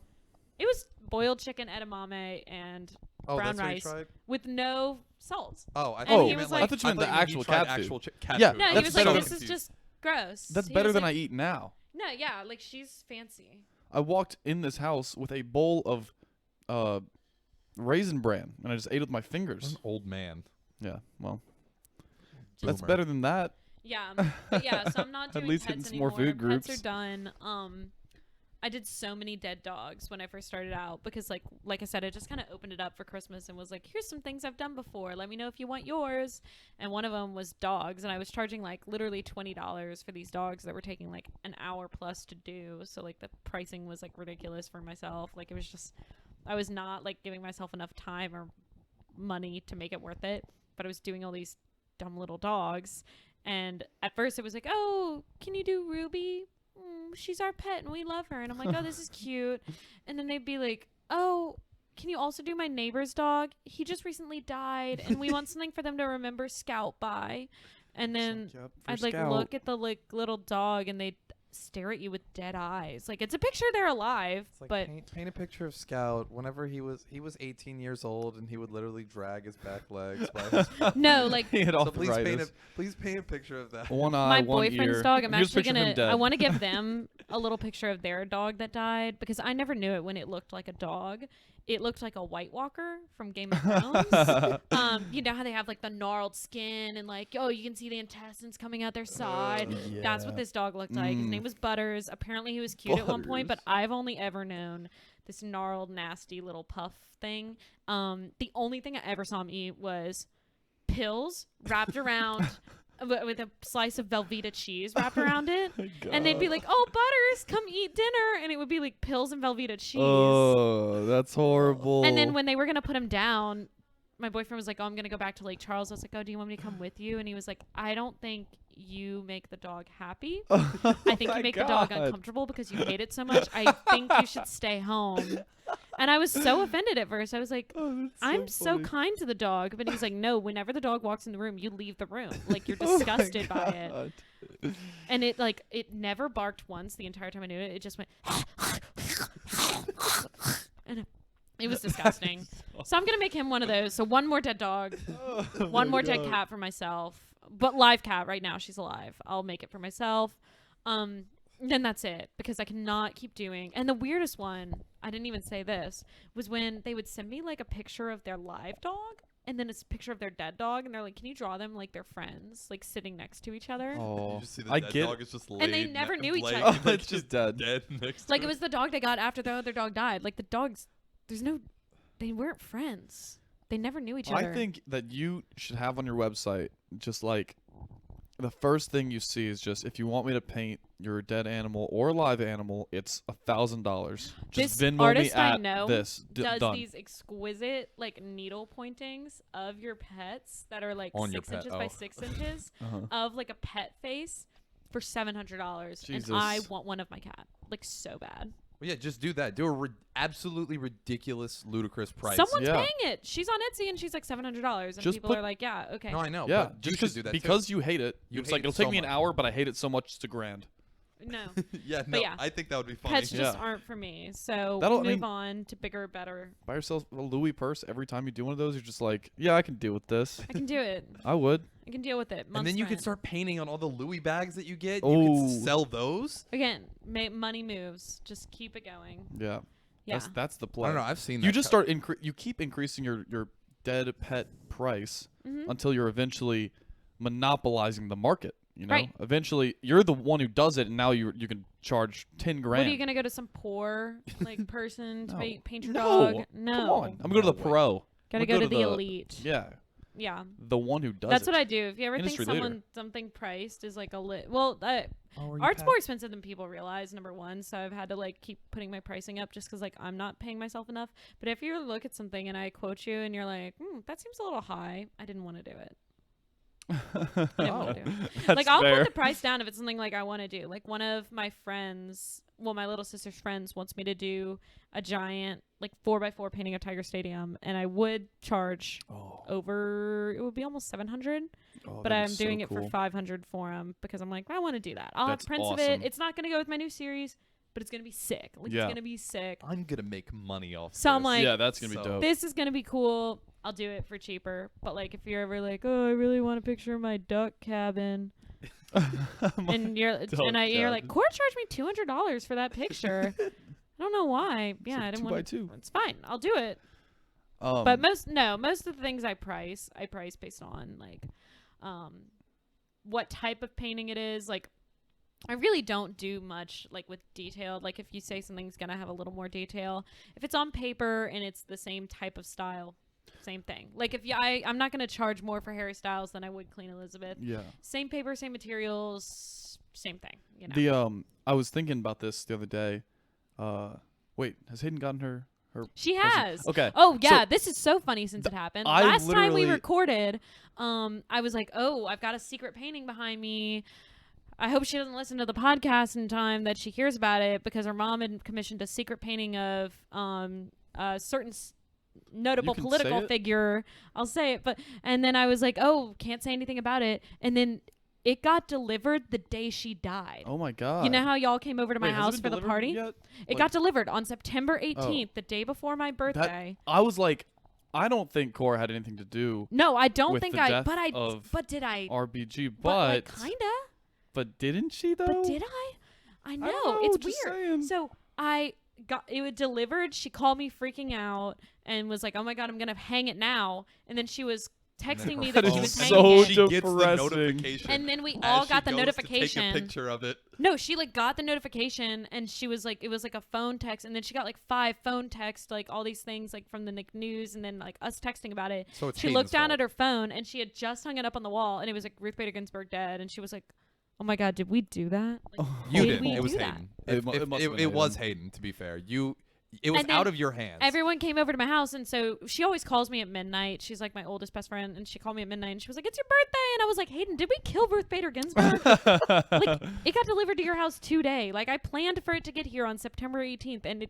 It was boiled chicken, edamame, and brown that's what you rice tried? with no salt. Oh, I And thought he you was meant like- I thought you meant the he actual tried cat food. actual cat Yeah, food. No, he that's was like, better this than- is just gross. that's He better was than like, I eat now. No, yeah, like she's fancy. I walked in this house with a bowl of Raisin Bran, and I just ate it with my An fingers. old man. Yeah, well, Just- that's Boomer. better than that. Yeah, but yeah. So I'm not At doing least pets getting some anymore. more food Pets groups. are done. I did so many dead dogs when I first started out because like I said, I just kind of opened it up for Christmas and was like, here's some things I've done before. Let me know if you want yours. And one of them was dogs, and I was charging like literally $20 for these dogs that were taking like an hour plus to do. So like the pricing was like ridiculous for myself. Like it was just, I was not like giving myself enough time or money to make it worth it. But I was doing all these dumb little dogs. And at first it was like, oh, can you do Ruby? She's our pet and we love her. And I'm like, oh, this is cute. And then they'd be like, oh, can you also do my neighbor's dog? He just recently died and we want something for them to remember Scout by. And then I'd like look at the like little dog and they'd stare at you with dead eyes. Like it's a picture they're alive, It's like but paint a picture of Scout. Whenever he was 18 years old and he would literally drag his back legs. By his no, like He had so please arthritis. paint a picture of that. One eye, my one boyfriend's ear. dog. I'm Here's a actually picture of him gonna. dead. I want to give them a little picture of their dog that died because I never knew it when it looked like a dog. It looked like a White Walker from Game of Thrones. You know how they have like the gnarled skin and like, oh, you can see the intestines coming out their side. That's what this dog looked like. His name was Butters. Apparently he was cute at one point, but Butters. I've only ever known this gnarled, nasty little puff thing. The only thing I ever saw him eat was pills wrapped around with a slice of Velveeta cheese wrapped around it. And they'd be like, oh, Butters, come eat dinner. And it would be like pills and Velveeta cheese. Oh, that's horrible. And then when they were going to put him down, my boyfriend was like, oh, I'm going to go back to Lake Charles. I was like, oh, do you want me to come with you? And he was like, I don't think you make the dog happy. I think you make the dog uncomfortable because you hate it so much. I think you should stay home. And I was so offended at first. I was like, Oh, that's I'm so funny. kind to the dog. But he's like, no, whenever the dog walks in the room, you leave the room. Like, you're Oh my disgusted by it. God. And it never barked once the entire time I knew it. It just went. And it was disgusting. So I'm going to make him one of those. So one more dead dog, one more dead cat for myself. But live cat right now. She's alive. I'll make it for myself. Then that's it, because I cannot keep doing. And the weirdest one, I didn't even say this, was when they would send me like a picture of their live dog and then a picture of their dead dog, and they're like, can you draw them like they're friends, like sitting next to each other? Oh, You just see the I dead get. dog is just And they laid never ne- knew each laid- other. Oh, it's just dead. dead next Like, to it was the dog they got after the other dog died. Like, the dogs, they weren't friends. They never knew each other. I think that you should have on your website just like the first thing you see is just, if you want me to paint your dead animal or live animal, it's $1,000. Just This Venmo artist me I at know this. does Done. these exquisite like needle pointings of your pets that are like On your 6 pet, inches by oh. 6 inches Uh-huh. of like a pet face for $700, Jesus. and I want one of my cat, like, so bad. Well, yeah, just do that. Do a absolutely ridiculous, ludicrous price. Someone's Yeah. paying it. She's on Etsy and she's like $700, and Just people put- are like, yeah, okay. No, I know. Yeah, but you just should do that because you hate it. You It's hate like, it it'll take so me an much. hour, but I hate it so much it's $1,000. No, too. Yeah, no, yeah. I think that would be funny. pets just Yeah. aren't for me. So That'll- I we move mean- on to bigger, better. Buy yourself a Louis purse every time you do one of those. You're just like, yeah, I can deal with this. I can do it. I would. I can deal with it. And Month's then you could rent. start painting on all the Louis bags that you get. You Ooh. could sell those. Again, money moves. Just keep it going. Yeah. Yeah. That's the I play. don't know. I've seen that. You just co- start you keep increasing your dead pet price Mhm. until you're eventually monopolizing the market. You know, Right. eventually you're the one who does it, and now you can charge 10 grand. What are you gonna go to some poor like person to No. paint your No. dog? No. Come on, I'm gonna go to the No way. pro. Gotta I'm go gonna to the elite. Yeah, Yeah. the one who does That's it. what I do. If you ever Industry think leader. something priced is like a well, Oh, are you art's pa- more expensive than people realize, number one. So I've had to like keep putting my pricing up just because like I'm not paying myself enough. But if you look at something and I quote you and you're like, that seems a little high, I didn't want to do it. I didn't wanna do it. That's Like, I'll fair. put the price down if it's something like I want to do. Like, one of my friends, well, my little sister's friends wants me to do a giant like 4x4 painting of Tiger Stadium, and I would charge Oh, over, it would be almost 700, oh, but that'd I'm be so doing it for cool. 500 for him because I'm like, I want to do that. I'll That's have prints of awesome. it. It's not going to go with my new series, but it's going to be sick. Like, Yeah. it's going to be sick. I'm gonna make money off. So I'm this. like, Yeah, that's gonna be So- dope. This is going to be cool. I'll do it for cheaper. But like, if you're ever like, oh, I really want a picture of my duck cabin, and you're duck you're like, cabin. Cora charged me $200 for that picture. I don't know why. Yeah, I didn't want to. 2x2. It's fine. I'll do it. Um, But most of the things I price based on like what type of painting it is. Like, I really don't do much like with detail. Like, if you say something's gonna have a little more detail, if it's on paper and it's the same type of style, same thing. Like, if I'm not gonna charge more for Harry Styles than I would Queen Elizabeth. yeah. Same paper, same materials, same thing. You know. The I was thinking about this the other day. Wait, has Hayden gotten her? She present? has. Okay. Oh So- yeah, this is so funny since it happened. I Last time we literally- recorded, I was like, "Oh, I've got a secret painting behind me. I hope she doesn't listen to the podcast in time that she hears about it, because her mom had commissioned a secret painting of a certain notable can political say it? figure. I'll say it, and then I was like, "Oh, can't say anything about it." And then it got delivered the day she died. Oh my god. You know how y'all came over to my Wait, has it house been for the delivered party? yet? It Like- got delivered on September 18th, the day before my birthday. I was like, I don't think Cora had anything to do No, I don't with think the death but of but did I? R.B.G. But But like, kinda. but didn't she though? But did I? I know, know, it's just weird. saying. So I got it delivered. She called me freaking out and was like, "Oh my god, I'm gonna hang it now." And then she was texting me that That she is was so hanging it. She gets the depressing. notification. And then we as all she got the goes to notification. Take a picture of it. No, she like got the notification and she was like, it was like a phone text, and then she got like 5 phone texts, like all these things like from the news, and then like us texting about it. So it's She Hayden's looked down fault. at her phone and she had just hung it up on the wall, and it was like Ruth Bader Ginsburg dead, and she was like, "Oh my god, did we do that?" Like, You did did. we It was do that? Hayden. It mu- it must have been It was Hayden. Hayden. To be fair, it was And then out of your hands. Everyone came over to my house, and so she always calls me at midnight. She's like my oldest best friend, and she called me at midnight, and she was like, "It's your birthday," and I was like, "Hayden, did we kill Ruth Bader Ginsburg?" Like, it got delivered to your house today. Like, I planned for it to get here on September 18th, and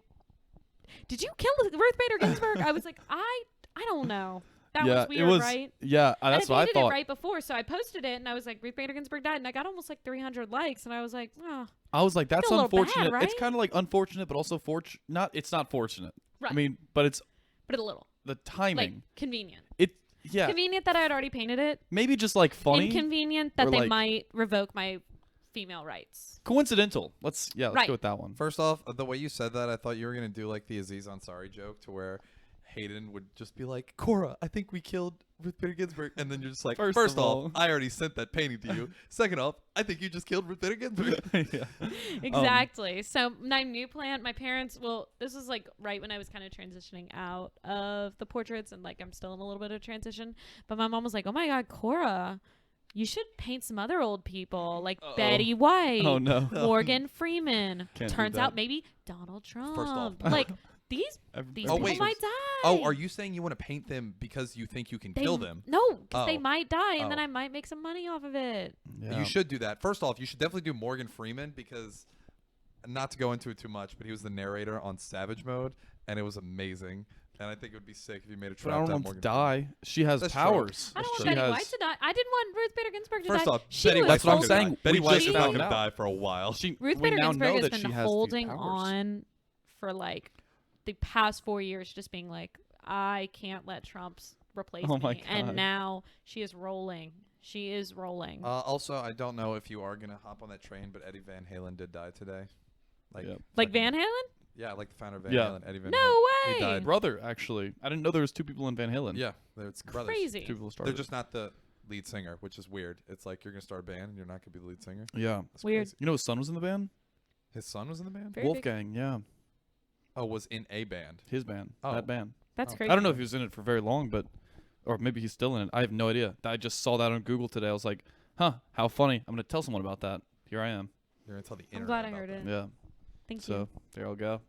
did you kill Ruth Bader Ginsburg? I was like, I don't know. That yeah, was weird, it was. right? Yeah, that's and what I painted thought. it right before, so I posted it, and I was like, Ruth Bader Ginsburg died, and I got almost like 300 likes, and I was like, oh, I was like, that's feel a little bad, unfortunate. It's right? kind of like unfortunate, but also not. It's not fortunate. right. I mean, but it's but a little the like timing. convenient. Yeah, Convenient that I had already painted it. maybe just like funny. Inconvenient that or, they like- might revoke my female rights. Coincidental. Let's Right. go with that one. First off, the way you said that, I thought you were gonna do like the Aziz Ansari joke, to where Hayden would just be like, "Cora, I think we killed Ruth Bader Ginsburg," and then you're just like, First "First of off, all- I already sent that painting to you. Second off, I think you just killed Ruth Bader Ginsburg." yeah. Exactly. So my new plan, my parents, well, this was like right when I was kind of transitioning out of the portraits, and like I'm still in a little bit of transition. But my mom was like, "Oh my God, Cora, you should paint some other old people like Uh-oh. Betty White, Oh no. Morgan Freeman." Can't do Turns that. out maybe Donald Trump. First off- like these Oh, people wait. might die. Oh, are you saying you want to paint them because you think you can They- kill them? No, because they Oh. might die, and then Oh. I might make some money off of it. Yeah. You should do that. First off, you should definitely do Morgan Freeman, because, not to go into it too much, but he was the narrator on Savage Mode, and it was amazing. And I think it would be sick if you made a But I trap don't down want to Morgan Freeman. die. She has That's true. powers. I don't want She Betty has- White to die. I didn't want Ruth Bader Ginsburg to First die. off, She Betty was White's That's what I'm not holding- gonna saying. die. Betty We White's just not found gonna out. die for a while. Ruth we Bader now Ginsburg know has that been she has holding these powers. on for like the past 4 years, just being like, I can't let Trump's replace Oh my me. And God. now she is rolling. She is rolling. Also, I don't know if you are gonna hop on that train, but Eddie Van Halen did die today. Like, Yep. like fucking- Van Halen? Yeah, like the founder of Van Yeah. Halen, Eddie Van No Halen. He way. died. Brother, actually. I didn't know there was two people in Van Halen. Yeah, it's brothers. Crazy. Two people started. They're just not the lead singer, which is weird. It's like you're gonna start a band and you're not gonna be the lead singer. Yeah. That's Weird. crazy. You know his son was in the band? His son was in the band. Very big. Wolfgang, yeah. Oh, was in a band. His band. Oh. That band. That's Oh. crazy. I don't know if he was in it for very long, but or maybe he's still in it. I have no idea. I just saw that on Google today. I was like, huh, how funny. I'm gonna tell someone about that. Here I am. You're gonna tell the I'm internet. glad I about heard that. it. Yeah. Thank So you. there I'll go.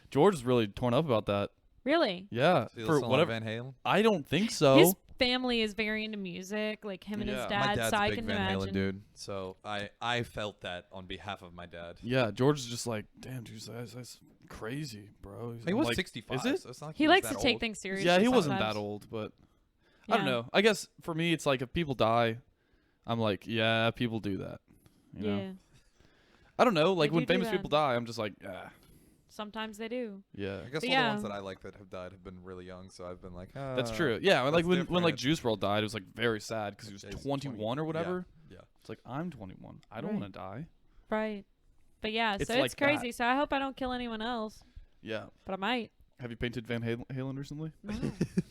George is really torn up about that. Really? Yeah. So you For listen to a lot of whatever. Van Halen. I don't think so. His family is very into music, like him and his Yeah. dad. My dad's so a I big can Van imagine. Halen dude, so I felt that on behalf of my dad. Yeah, George is just like, damn, dude, that's crazy, bro. He was like, 65. Is it? So it's not like He was likes to that take old. things seriously. Yeah, he wasn't sometimes. that old, but I don't Yeah. know. I guess for me, it's like if people die, I'm like, yeah, people do that. You Yeah. know? I don't know. Like They when do famous that. people die, I'm just like, ah, Sometimes they do. yeah. I guess But all yeah. the ones that I like that have died have been really young, so I've been like, That's true. Yeah, and like that's when like different. Juice WRLD died, it was like very sad because he was Yeah, he's 21 or whatever. Yeah. It's like I'm 21. I don't Right. want to die. Right. But yeah, It's so like it's crazy. that. So I hope I don't kill anyone else, Yeah. but I might. Have you painted Van Halen recently? No.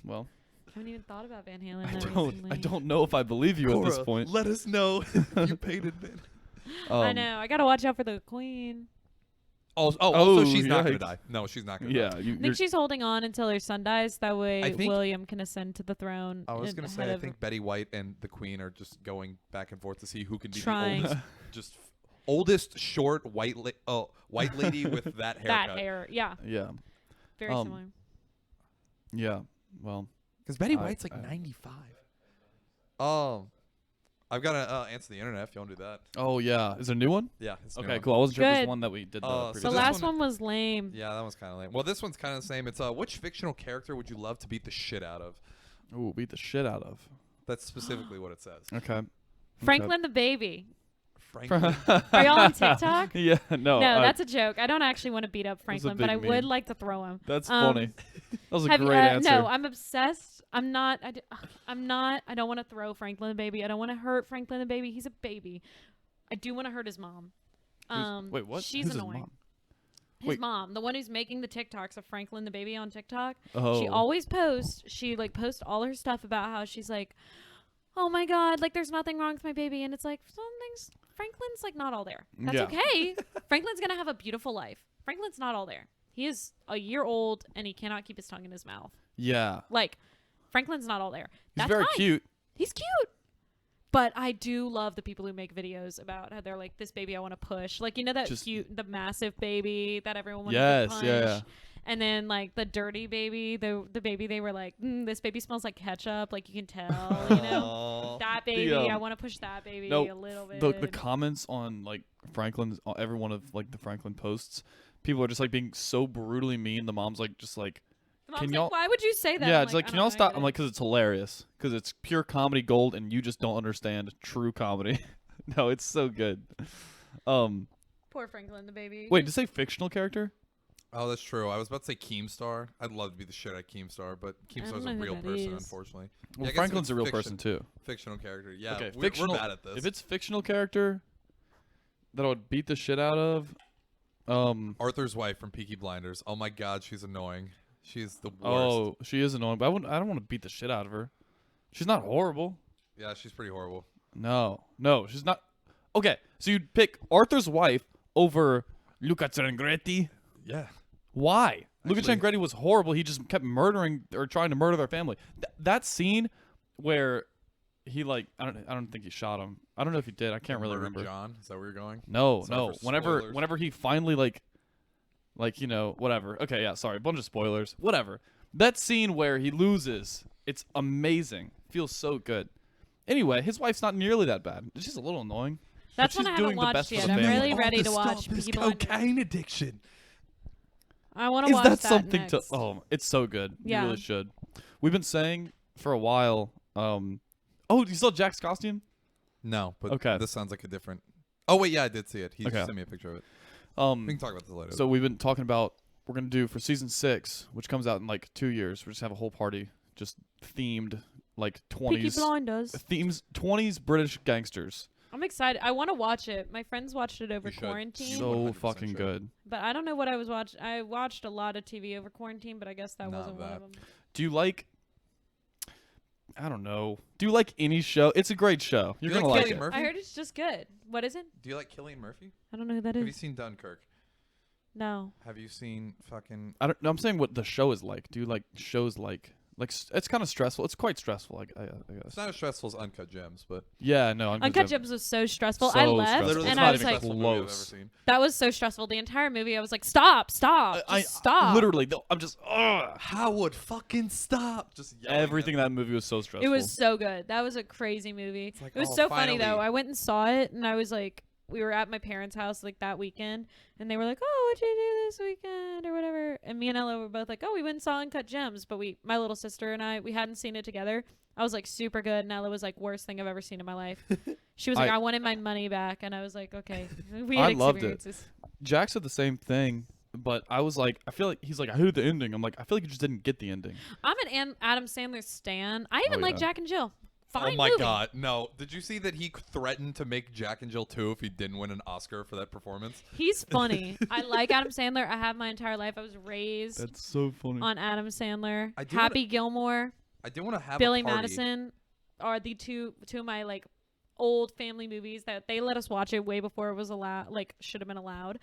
Well, I haven't even thought about Van Halen. I that don't. recently. I don't know if I believe you at this point. Let us know if you painted Van. I know. I gotta watch out for the queen. Also, Oh, she's not gonna yikes. die. No, she's not gonna Yeah, die. you. I think she's holding on until her son dies. That way, I think- William can ascend to the throne. I was and gonna head say, I of- think Betty White and the Queen are just going back and forth to see who can be Trying. the oldest short white lady with that haircut. that hair. Yeah, Yeah. very Um, similar. Yeah. Well. Because Betty I- White's like I- 95. I've got to answer the internet if you want to do that. Oh yeah. Is there a new one? Yeah. It's a new Okay. one. Cool. I wasn't sure if it was Good. the one that we did. So The The this last one- one was lame. Yeah, that one's kind of lame. Well, this one's kind of the same. It's which fictional character would you love to beat the shit out of? Ooh, beat the shit out of. That's specifically what it says. Okay. Franklin the baby. Franklin. Are y'all on TikTok? Yeah. No. No, that's a joke. I don't actually want to beat up a Franklin, but I big would meme. like to throw him. That's um, funny. That was a Have you- great answer. No, I'm obsessed. I'm not. I'm not. I don't want to throw Franklin the baby. I don't want to hurt Franklin the baby. He's a baby. I do want to hurt his mom. Wait, what? She's Who's his annoying. mom? His Wait. mom, the one who's making the TikToks of Franklin the baby on TikTok. Oh. She always posts. She like posts all her stuff about how she's like, oh my god, like there's nothing wrong with my baby, and it's like some things. Franklin's like not all there. That's Yeah. okay. Franklin's gonna have a beautiful life. Franklin's not all there. He is a year old and he cannot keep his tongue in his mouth. Yeah. Like, Franklin's not all there. He's That's very fine. cute. He's cute. But I do love the people who make videos about how they're like, this baby I want to push. Like, you know that Just- cute, the massive baby that everyone wanted Yes, to punch? yeah. And then, like, the dirty baby, the baby they were like, this baby smells like ketchup. Like, you can tell, you know? Aw. That baby, The, I want to push that baby no, a little bit. The comments on like Franklin's every one of like the Franklin posts, people are just like being so brutally mean. The mom's like just like, The mom's can like, y'all? why would you say that? Yeah, I'm it's like, I can don't y'all know, I stop? get I'm it. like, because it's hilarious. Because it's pure comedy gold, and you just don't understand true comedy. No, it's so good. Poor Franklin, the baby. Wait, did it say fictional character? Oh, that's true. I was about to say Keemstar. I'd love to be the shit at Keemstar, but Keemstar's know a who real that person, is. unfortunately. Well, Yeah, I guess if Franklin's it's a real fiction- person too. Fictional character. Yeah, Okay, we're fictional. bad at this. If it's fictional character that I would beat the shit out of, Arthur's wife from Peaky Blinders. Oh my God, she's annoying. She's the worst. oh, she is annoying, but I don't want to beat the shit out of her. She's not horrible. Yeah, she's pretty horrible. No, she's not. Okay, so you'd pick Arthur's wife over Luca Trangretti? Yeah. Why? Luca Actually- Trangretti was horrible. He just kept murdering or trying to murder their family. That scene where he like I don't think he shot him. I don't know if he did. I can't really Murdered remember. John. Is that where you're going? No, Sorry no. for Whenever spoilers. whenever he finally like whatever. Okay, yeah, sorry. Bunch of spoilers. Whatever. That scene where he loses, it's amazing. Feels so good. Anyway, his wife's not nearly that bad. She's a little annoying. That's but one I she's haven't doing the watched best for yet. the I'm family. really ready to to watch stop this Peaky Blinders. cocaine addiction. I want to Is watch that something next. to? Oh, it's so good. Yeah. You really should. We've been saying for a while. Oh, you saw Jack's costume? No, but Okay. this sounds like a different. Oh wait, yeah, I did see it. He Okay. sent me a picture of it. We can talk about this later. So we've been talking about we're gonna do for season 6, which comes out in like 2 years. We're just have a whole party, just themed like Peaky 20s Blinders. themes, 20s British gangsters. I'm excited. I want to watch it. My friends watched it over You should. quarantine, So 100% fucking should. good. but I don't know what I was watching. I watched a lot of TV over quarantine, but I guess that Not wasn't one that. of them. Do you like? I don't know. Do you like any show? It's a great show. You're You gonna like like Cillian it. Murphy? I heard it's just good. What is it? Do you like Cillian Murphy? I don't know who that Have you is. seen Dunkirk? No. Have you seen fucking? I don't. No, I'm saying what the show is like. Do you like shows like? It's kind of stressful. It's quite stressful. I guess. It's not as stressful as Uncut Gems, but Yeah, no. Uncut Gems was so stressful. So I left stressful. literally and the I not was most even like, stressful movie I've ever close. seen. that was so stressful. The entire movie, I was like, stop, just stop. Literally, I'm just. Ugh. How would fucking stop? Just yelling Everything at that movie was so stressful. It was so good. That was a crazy movie. like, It was oh, so funny though. finally. I went and saw it, and I was like, we were at my parents' house like that weekend, and they were like, "Oh, what'd you do this weekend or whatever?" And me and Ella were both like, "Oh, we went and saw Uncut Gems," but my little sister and we hadn't seen it together. I was like super good, and Ella was like, worst thing I've ever seen in my life. She was like, I wanted my money back, and I was like, okay. We had I loved it. experiences. Jack said the same thing, but I was like, I feel like he's like, I hated the ending. I'm like, I feel like you just didn't get the ending. I'm an Adam Sandler stan. I even Oh, like yeah. Jack and Jill. Fine Oh my movie. God, no! Did you see that he threatened to make Jack and Jill 2 if he didn't win an Oscar for that performance? He's funny. I like Adam Sandler. I have my entire life. I was raised That's so funny. on Adam Sandler. I do Happy Gilmore, I did want to have Billy a party. Madison are the two of my like old family movies that they let us watch it way before it was allowed, like should have been allowed.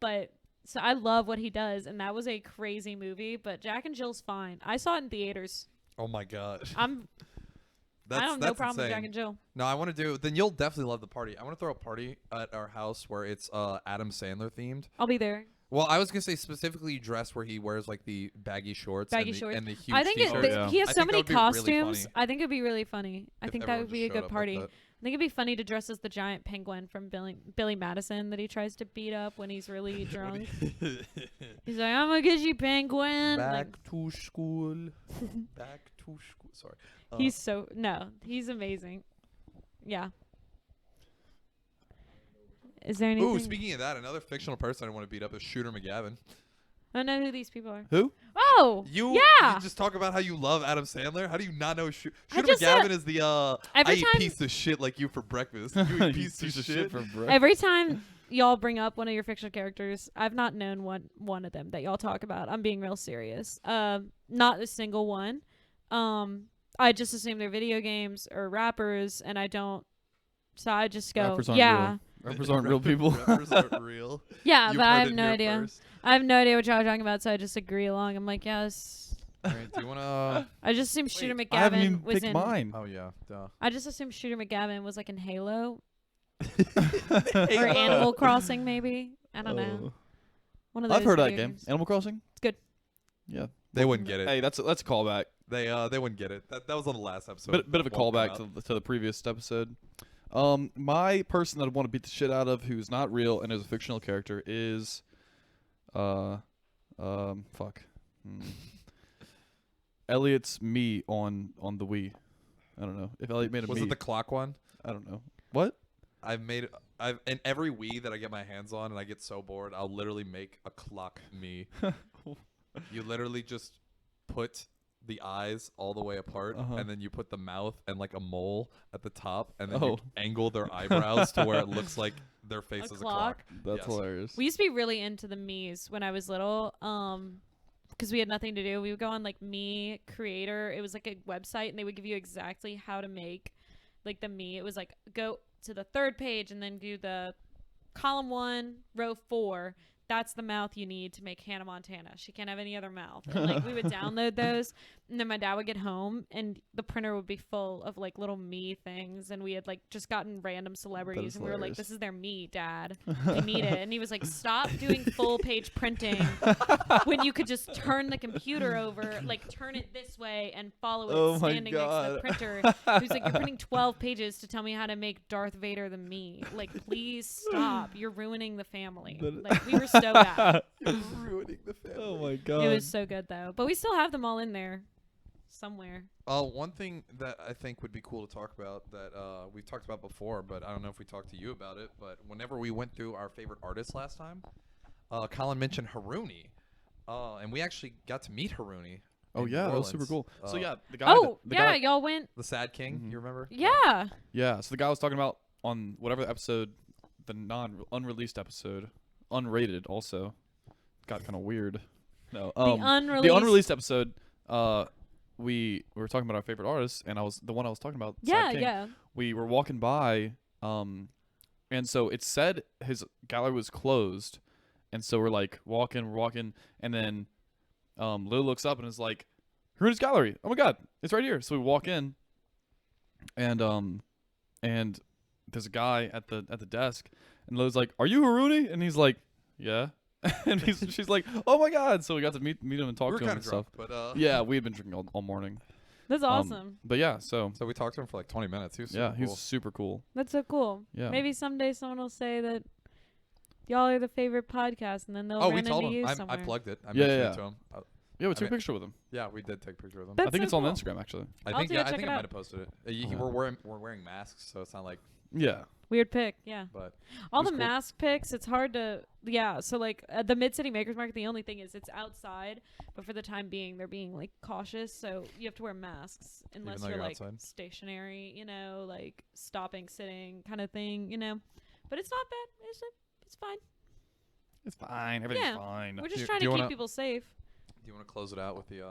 But so I love what he does, and that was a crazy movie. But Jack and Jill's fine. I saw it in theaters. Oh my God. I don't no that's problem with insane. Jack and Jill. No, I want to do. Then you'll definitely love the party. I want to throw a party at our house where it's Adam Sandler themed. I'll be there. Well, I was gonna say specifically dress where he wears like the baggy shorts, Baggy and the, shorts. and the huge I think t-shirts. yeah. he has I so think many that would be really costumes. funny I think it'd be really funny. I if think that everyone would be just a showed good up like party. that. I think it'd be funny to dress as the giant penguin from Billy Madison that he tries to beat up when he's really drunk. He's like, I'm gonna get you, penguin. Like, to school. Back to school. Sorry. he's amazing. Yeah. Is there anything? Ooh, speaking of that, another fictional person I want to beat up is Shooter McGavin. I don't know who these people are. Who? Oh, You yeah. just talk about how you love Adam Sandler. How do you not know Shooter just said- McGavin is the I Every eat time- piece of shit like you for breakfast. You eat piece of shit. for breakfast. Every time y'all bring up one of your fictional characters, I've not known one of them that y'all talk about. I'm being real serious. Not a single one. I just assume they're video games or rappers, and I don't. So I just go, Rappers aren't yeah, real. Rappers aren't real people. Rappers aren't real. yeah, You but I heard have it no here idea. first. I have no idea what y'all are talking about, so I just agree along. I'm like, yes. All right, do you wanna? I just assumed Shooter Wait, I haven't McGavin even was picked in. mine. Oh yeah, duh. I just assumed Shooter McGavin was like in Halo Or or Animal Crossing, maybe. I don't know. One of those. I've heard of that video game. games. Animal Crossing. It's good. Yeah. They wouldn't get it. Hey, that's a callback. They wouldn't get it. That was on the last episode. Bit of a Won't come callback out. to the previous episode. My person that I want to beat the shit out of, who's not real and is a fictional character, is Fuck. Elliot's me on the Wii. I don't know if Elliot made a Was me. it the clock one? I don't know. What? I've in every Wii that I get my hands on and I get so bored, I'll literally make a clock me. You literally just put the eyes all the way apart, and then you put the mouth and like a mole at the top, and then you angle their eyebrows to where it looks like their face is a clock. That's hilarious. We used to be really into the Mii's when I was little. Because we had nothing to do. We would go on like Me Creator. It was like a website, and they would give you exactly how to make like the Mii. It was like go to the third page and then do the column 1, row 4. That's the mouth you need to make Hannah Montana. She can't have any other mouth. And like we would download those, and then my dad would get home, and the printer would be full of like little me things, and we had like just gotten random celebrities, and we were like, "This is their me, Dad. We need it." And he was like, "Stop doing full page printing when you could just turn the computer over, like turn it this way and follow it standing next to the printer." He was like, "You're printing 12 pages to tell me how to make Darth Vader the me. Like, please stop. You're ruining the family." Like we were so bad. Ruining the family. Oh my god. It was so good though, but we still have them all in there somewhere. One thing that I think would be cool to talk about that we've talked about before, but I don't know if we talked to you about it, but whenever we went through our favorite artists last time, Colin mentioned Haruni, and we actually got to meet Haruni. Oh in yeah, New that was super Orleans. cool. So yeah, the guy. Y'all went. The Sad King, you remember? Yeah. Yeah, so the guy was talking about on whatever episode, the unreleased episode, unrated also, got kind of weird. No, the unreleased episode. We were talking about our favorite artists, and I was talking about. Sad King. Yeah. We were walking by, and so it said his gallery was closed, and so we're like walking, and then Lil looks up and is like, "Haruni's gallery! Oh my god, it's right here!" So we walk in, and there's a guy at the desk, and Lil's like, "Are you Haruni?" And he's like, "Yeah." And she's like, "Oh my god!" So we got to meet him and talk to him and stuff. But yeah, we had been drinking all morning. That's awesome. But yeah, so we talked to him for like 20 minutes. He was super yeah, cool. he's super cool. That's so cool. Yeah. Maybe someday someone will say that y'all are the favorite podcast, and then they'll run we told into him. you I somewhere. plugged it. I Yeah, mentioned yeah. it to him. Yeah, we took a picture with him. Yeah, we did take a picture with him. That's I think so it's on cool. Instagram actually. I I'll think have to I check think it I might out. have posted it. We're wearing masks, so it's not like. Yeah. Weird pick, yeah. But all it was the cool. mask picks, it's hard to, yeah. So like the Mid City Makers Market, the only thing is it's outside, but for the time being, they're being like cautious. So you have to wear masks unless though you're you're like outside? stationary, like stopping, sitting kind of thing, But it's not bad. It's fine. It's fine. Everything's Yeah. fine. We're just Do trying you to keep wanna- people safe. Do you want to close it out with the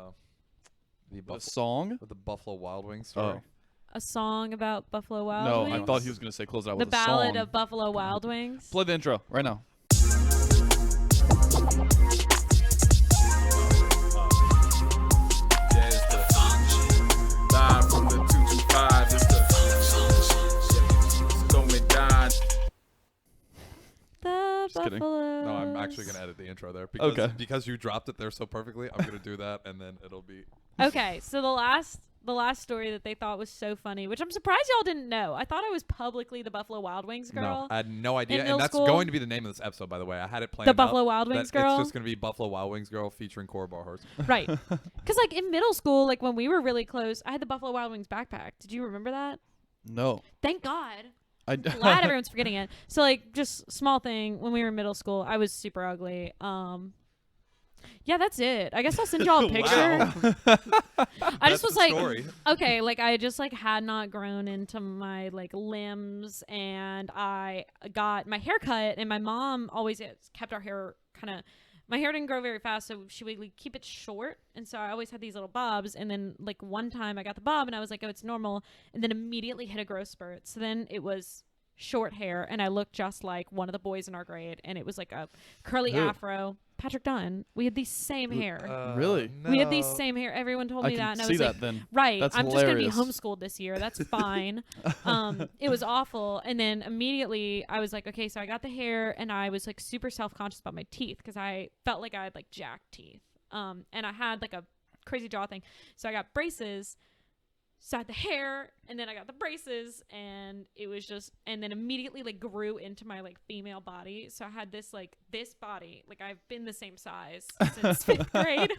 The song? with the Buffalo Wild Wings story? Oh. A song about Buffalo Wild No, Wings. I thought he was gonna say close it out The with a Ballad song. of Buffalo Wild Wings. Play the intro right now. Yeah, it's the live from the 225. It's the throw me down. The Just kidding. Buffalo. No, I'm actually gonna edit the intro there because you dropped it there so perfectly. I'm gonna do that, and then it'll be. Okay, so the last story that they thought was so funny, which I'm surprised y'all didn't know. I thought I was publicly the Buffalo Wild Wings girl. No, I had no idea, middle and that's school? going to be the name of this episode, by the way. I had it planned. The Buffalo Wild Wings girl? It's just gonna be Buffalo Wild Wings girl featuring Cora Barhorst. Right. Because, like, in middle school, like, when we were really close, I had the Buffalo Wild Wings backpack. Did you remember that? No. Thank God. I'm Glad everyone's forgetting it. So, like, just small thing. When we were in middle school, I was super ugly. Yeah, that's it. I guess I'll send y'all a picture. I just was like, story. okay, like I just like had not grown into my like limbs, and I got my hair cut, and my mom always kept our hair kind of. My hair didn't grow very fast, so she would like, keep it short, and so I always had these little bobs. And then like one time I got the bob, and I was like, oh, it's normal, and then immediately hit a growth spurt. So then it was short hair, and I looked just like one of the boys in our grade, and it was like a curly Who? afro. Patrick Dunn. We had the same hair. Really? We had the same hair. Everyone told I me can that, and I see was that like, then. right. That's I'm just gonna be hilarious. homeschooled this year. That's fine. It was awful. And then immediately I was like, okay, so I got the hair, and I was like super self-conscious about my teeth because I felt like I had like jacked teeth. And I had like a crazy jaw thing. So I got braces. So I had the hair, and then I got the braces, and it was just, and then immediately like grew into my like female body. So I had this like this body, like I've been the same size since 5th grade.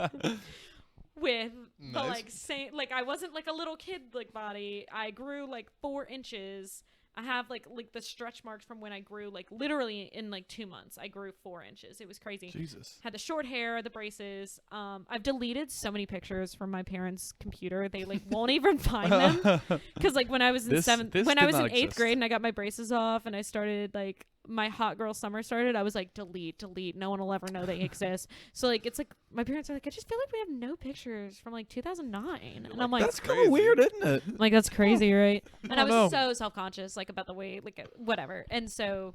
With the like same, like I wasn't like a little kid like body. I grew like 4 inches. I have like the stretch marks from when I grew, like literally in like 2 months I grew 4 inches. It was crazy. Jesus. Had the short hair, the braces. I've deleted so many pictures from my parents' computer. They like won't even find them, because like when I was in eighth grade and I got my braces off and I started like my hot girl summer started, I was like, delete, no one will ever know they exist. So like it's like my parents are like, I just feel like we have no pictures from like 2009, and I'm like, that's kind of weird, isn't it? I'm like, that's crazy, right? And I was know. so self-conscious like about the way, like whatever. And so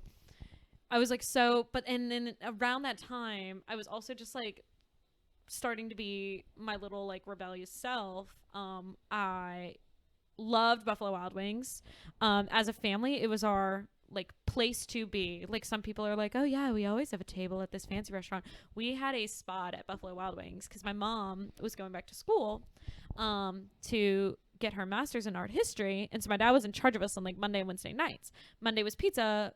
I was like, so, but and then around that time I was also just like starting to be my little like rebellious self. I loved Buffalo Wild Wings. As a family, it was our like place to be. Like some people are like, oh yeah, we always have a table at this fancy restaurant. We had a spot at Buffalo Wild Wings because my mom was going back to school to get her master's in art history, and so my dad was in charge of us on like Monday and Wednesday nights. Monday was pizza,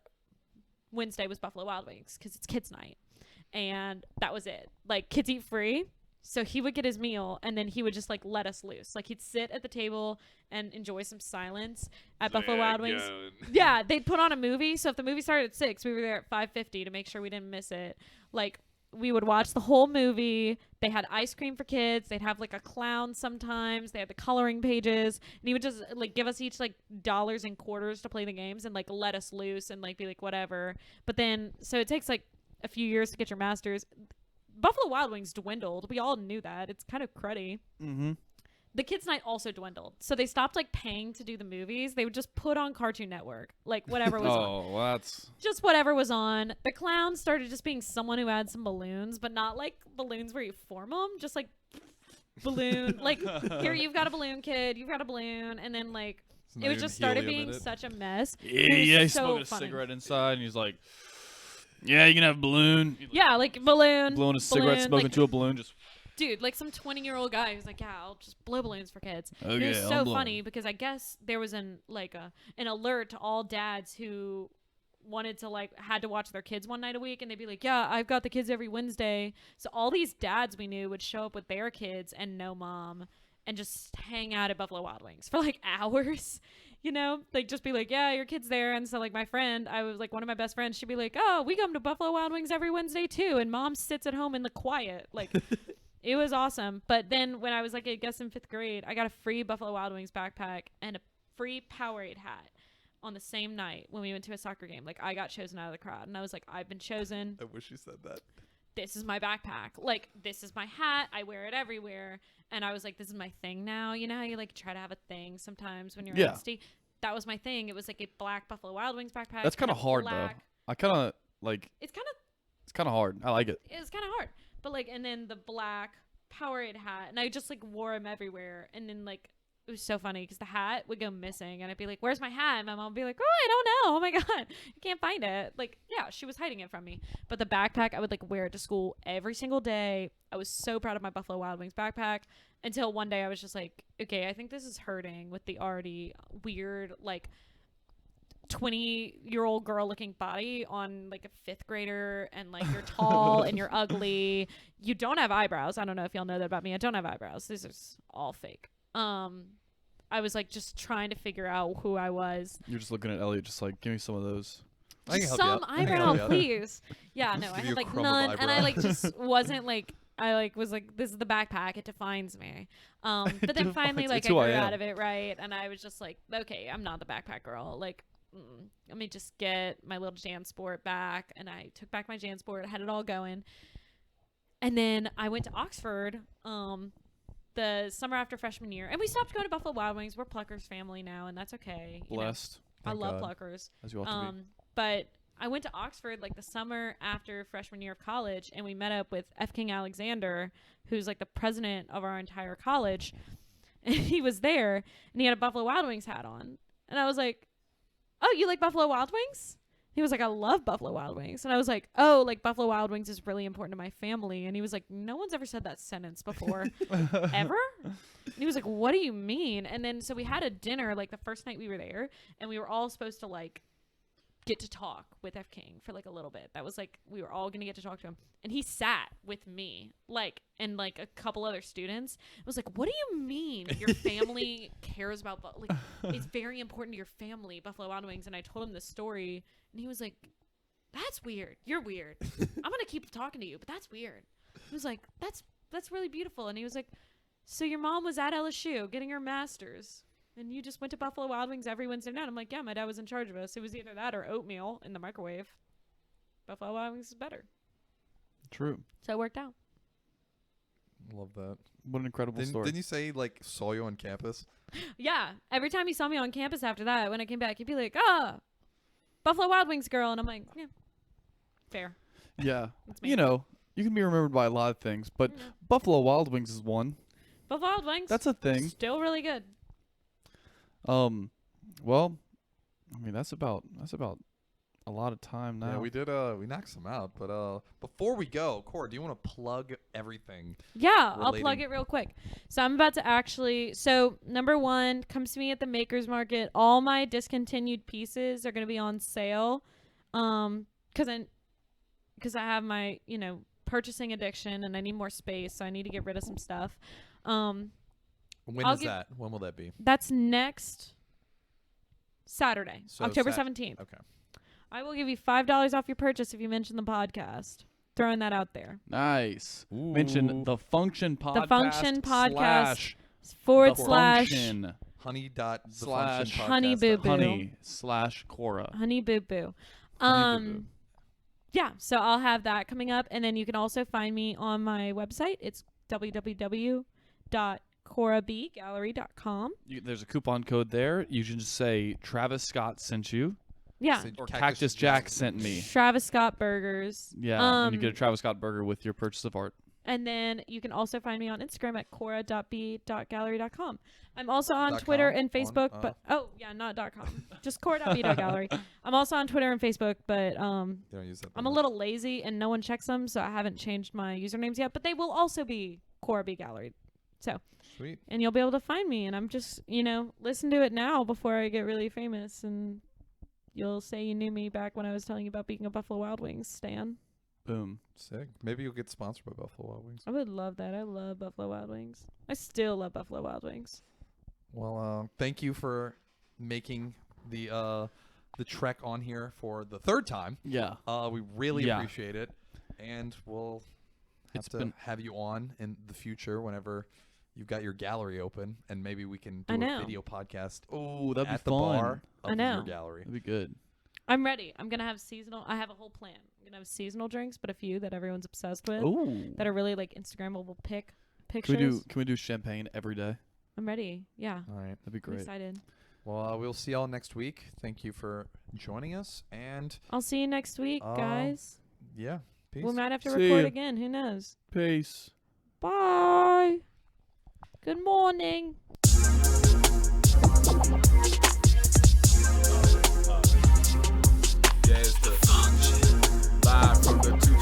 Wednesday was Buffalo Wild Wings because it's kids night, and that was it. Like kids eat free. So he would get his meal, and then he would just like let us loose. Like he'd sit at the table and enjoy some silence at Buffalo Wild Wings. Yeah, they'd put on a movie. So if the movie started at 6, we were there at 5:50 to make sure we didn't miss it. Like we would watch the whole movie. They had ice cream for kids. They'd have like a clown sometimes. They had the coloring pages, and he would just like give us each like dollars and quarters to play the games and like let us loose and like be like whatever. But then so it takes like a few years to get your master's. Buffalo Wild Wings dwindled. We all knew that. It's kind of cruddy. Mm-hmm. The kids' night also dwindled. So they stopped like paying to do the movies. They would just put on Cartoon Network. Like whatever was on. Oh, well, that's... Just whatever was on. The clowns started just being someone who had some balloons, but not like balloons where you form them. Just like balloon. Like, here, you've got a balloon, kid. You've got a balloon. And then like, it was just started being such a mess. Yeah, he's smoking a cigarette inside, and he's like... Yeah, you can have a balloon. Yeah, like balloon. Blowing a cigarette, smoking like, to a balloon, just... Dude, like some 20-year-old guy who's like, yeah, I'll just blow balloons for kids. Okay, it was so funny because I guess there was an alert to all dads who wanted to like had to watch their kids one night a week, and they'd be like, yeah, I've got the kids every Wednesday. So all these dads we knew would show up with their kids and no mom and just hang out at Buffalo Wild Wings for like hours. You know, like just be like, yeah, your kid's there. And so like my friend, I was like one of my best friends, she'd be like, oh, we come to Buffalo Wild Wings every Wednesday too. And mom sits at home in the quiet. Like it was awesome. But then when I was like, I guess in 5th grade, I got a free Buffalo Wild Wings backpack and a free Powerade hat on the same night when we went to a soccer game. Like I got chosen out of the crowd, and I was like, I've been chosen. I wish you said that. This is my backpack. Like, this is my hat. I wear it everywhere. And I was like, this is my thing now. You know how you like try to have a thing sometimes when you're angsty? That was my thing. It was like a black Buffalo Wild Wings backpack. That's kind of hard though. I kind of like. It's kind of hard. I like it. It's kind of hard, but like, and then the black Powerade hat, and I just like wore them everywhere. And then like, it was so funny because the hat would go missing, and I'd be like, "Where's my hat?" And my mom would be like, "Oh, I don't know. Oh my god, I can't find it." Like, yeah, she was hiding it from me. But the backpack, I would like wear it to school every single day. I was so proud of my Buffalo Wild Wings backpack. Until one day I was just like, okay, I think this is hurting with the already weird, like, 20-year-old girl looking body on like a 5th grader, and like you're tall and you're ugly. You don't have eyebrows. I don't know if y'all know that about me. I don't have eyebrows. This is all fake. I was like just trying to figure out who I was. You're just looking at Elliot, just like, give me some of those. Just some eyebrow, please. Yeah, no, I had like none, and I like just wasn't like. I like was like, this is the backpack, it defines me. But then finally like I grew out of it, right? And I was just like, okay, I'm not the backpack girl. Like, let me just get my little JanSport back. And I took back my JanSport, had it all going. And then I went to Oxford the summer after freshman year, and we stopped going to Buffalo Wild Wings. We're Pluckers family now, and that's okay. Blessed. I love Pluckers. As you ought to be. But I went to Oxford like the summer after freshman year of college, and we met up with F. King Alexander, who's like the president of our entire college. And he was there, and he had a Buffalo Wild Wings hat on. And I was like, oh, you like Buffalo Wild Wings? He was like, I love Buffalo Wild Wings. And I was like, oh, like Buffalo Wild Wings is really important to my family. And he was like, no one's ever said that sentence before. Ever? And he was like, what do you mean? And then so we had a dinner like the first night we were there, and we were all supposed to like get to talk with F King for like a little bit. That was like, we were all gonna get to talk to him, and he sat with me like and like a couple other students. I was like, what do you mean your family cares about like it's very important to your family, Buffalo Wild Wings? And I told him the story, and he was like, that's weird, you're weird. I'm gonna keep talking to you, but that's weird. He was like, that's really beautiful. And he was like, so your mom was at LSU getting her master's, and you just went to Buffalo Wild Wings every Wednesday night? I'm like, yeah, my dad was in charge of us. It was either that or oatmeal in the microwave. Buffalo Wild Wings is better. True. So it worked out. Love that. What an incredible story. Didn't you say he, like, saw you on campus? Yeah. Every time he saw me on campus after that, when I came back, he'd be like, Buffalo Wild Wings girl. And I'm like, yeah, fair. Yeah. That's me. You know, you can be remembered by a lot of things, but Buffalo Wild Wings is one. Buffalo Wild Wings. That's a thing. Still really good. Well, I mean, that's about a lot of time now. Yeah, we did. We knocked some out. But before we go, Cora, do you want to plug everything? Yeah, I'll relating? plug it real quick. So I'm about to actually. So number one, come to me at the Makers Market. All my discontinued pieces are going to be on sale. Because I have my purchasing addiction and I need more space, so I need to get rid of some stuff. When is that? When will that be? That's next Saturday, So October 17th. Okay. I will give you $5 off your purchase if you mention the podcast. Throwing that out there. Nice. Ooh. Mention the Function Podcast. The Function Podcast / Function Honey dot the slash function Honey podcast Boo dot- Boo. Honey / Cora. Honey Boo Boo. Honey Boo Boo. Yeah, so I'll have that coming up, and then you can also find me on my website. It's www.corabgallery.com. There's a coupon code there. You can just say Travis Scott sent you, Yeah, Say or Cactus Jack sent me. Travis Scott Burgers. Yeah, and you get a Travis Scott burger with your purchase of art. And then you can also find me on Instagram at cora.b.gallery.com. I'm also on .com? Twitter and On, Facebook, but not .com. Just cora.b.gallery. I'm also on Twitter and Facebook, but You don't use that. I'm a little lazy and no one checks them, so I haven't changed my usernames yet. But they will also be Cora B Gallery. Sweet. And you'll be able to find me. And I'm just, listen to it now before I get really famous, and you'll say you knew me back when I was telling you about being a Buffalo Wild Wings stan. Boom. Sick. Maybe you'll get sponsored by Buffalo Wild Wings. I would love that. I love Buffalo Wild Wings. I still love Buffalo Wild Wings. Well, thank you for making the trek on here for the third time. Yeah. We really Yeah. appreciate it, and we'll have you on in the future whenever you've got your gallery open, and maybe we can do I a know. video podcast. Oh, that'd be at the fun. bar of I know. your gallery. That'd be good. I'm ready. I'm going to have seasonal. I have a whole plan. I'm going to have seasonal drinks, but a few that everyone's obsessed with Ooh. that are really like Instagrammable Can pictures. we do champagne every day? I'm ready. Yeah. All right. That'd be I'm great. excited. Well, we'll see y'all next week. Thank you for joining us, and I'll see you next week, guys. yeah, peace. We might have to See record ya. again. Who knows? Peace. Bye. Good morning. There's the function. Live from the 2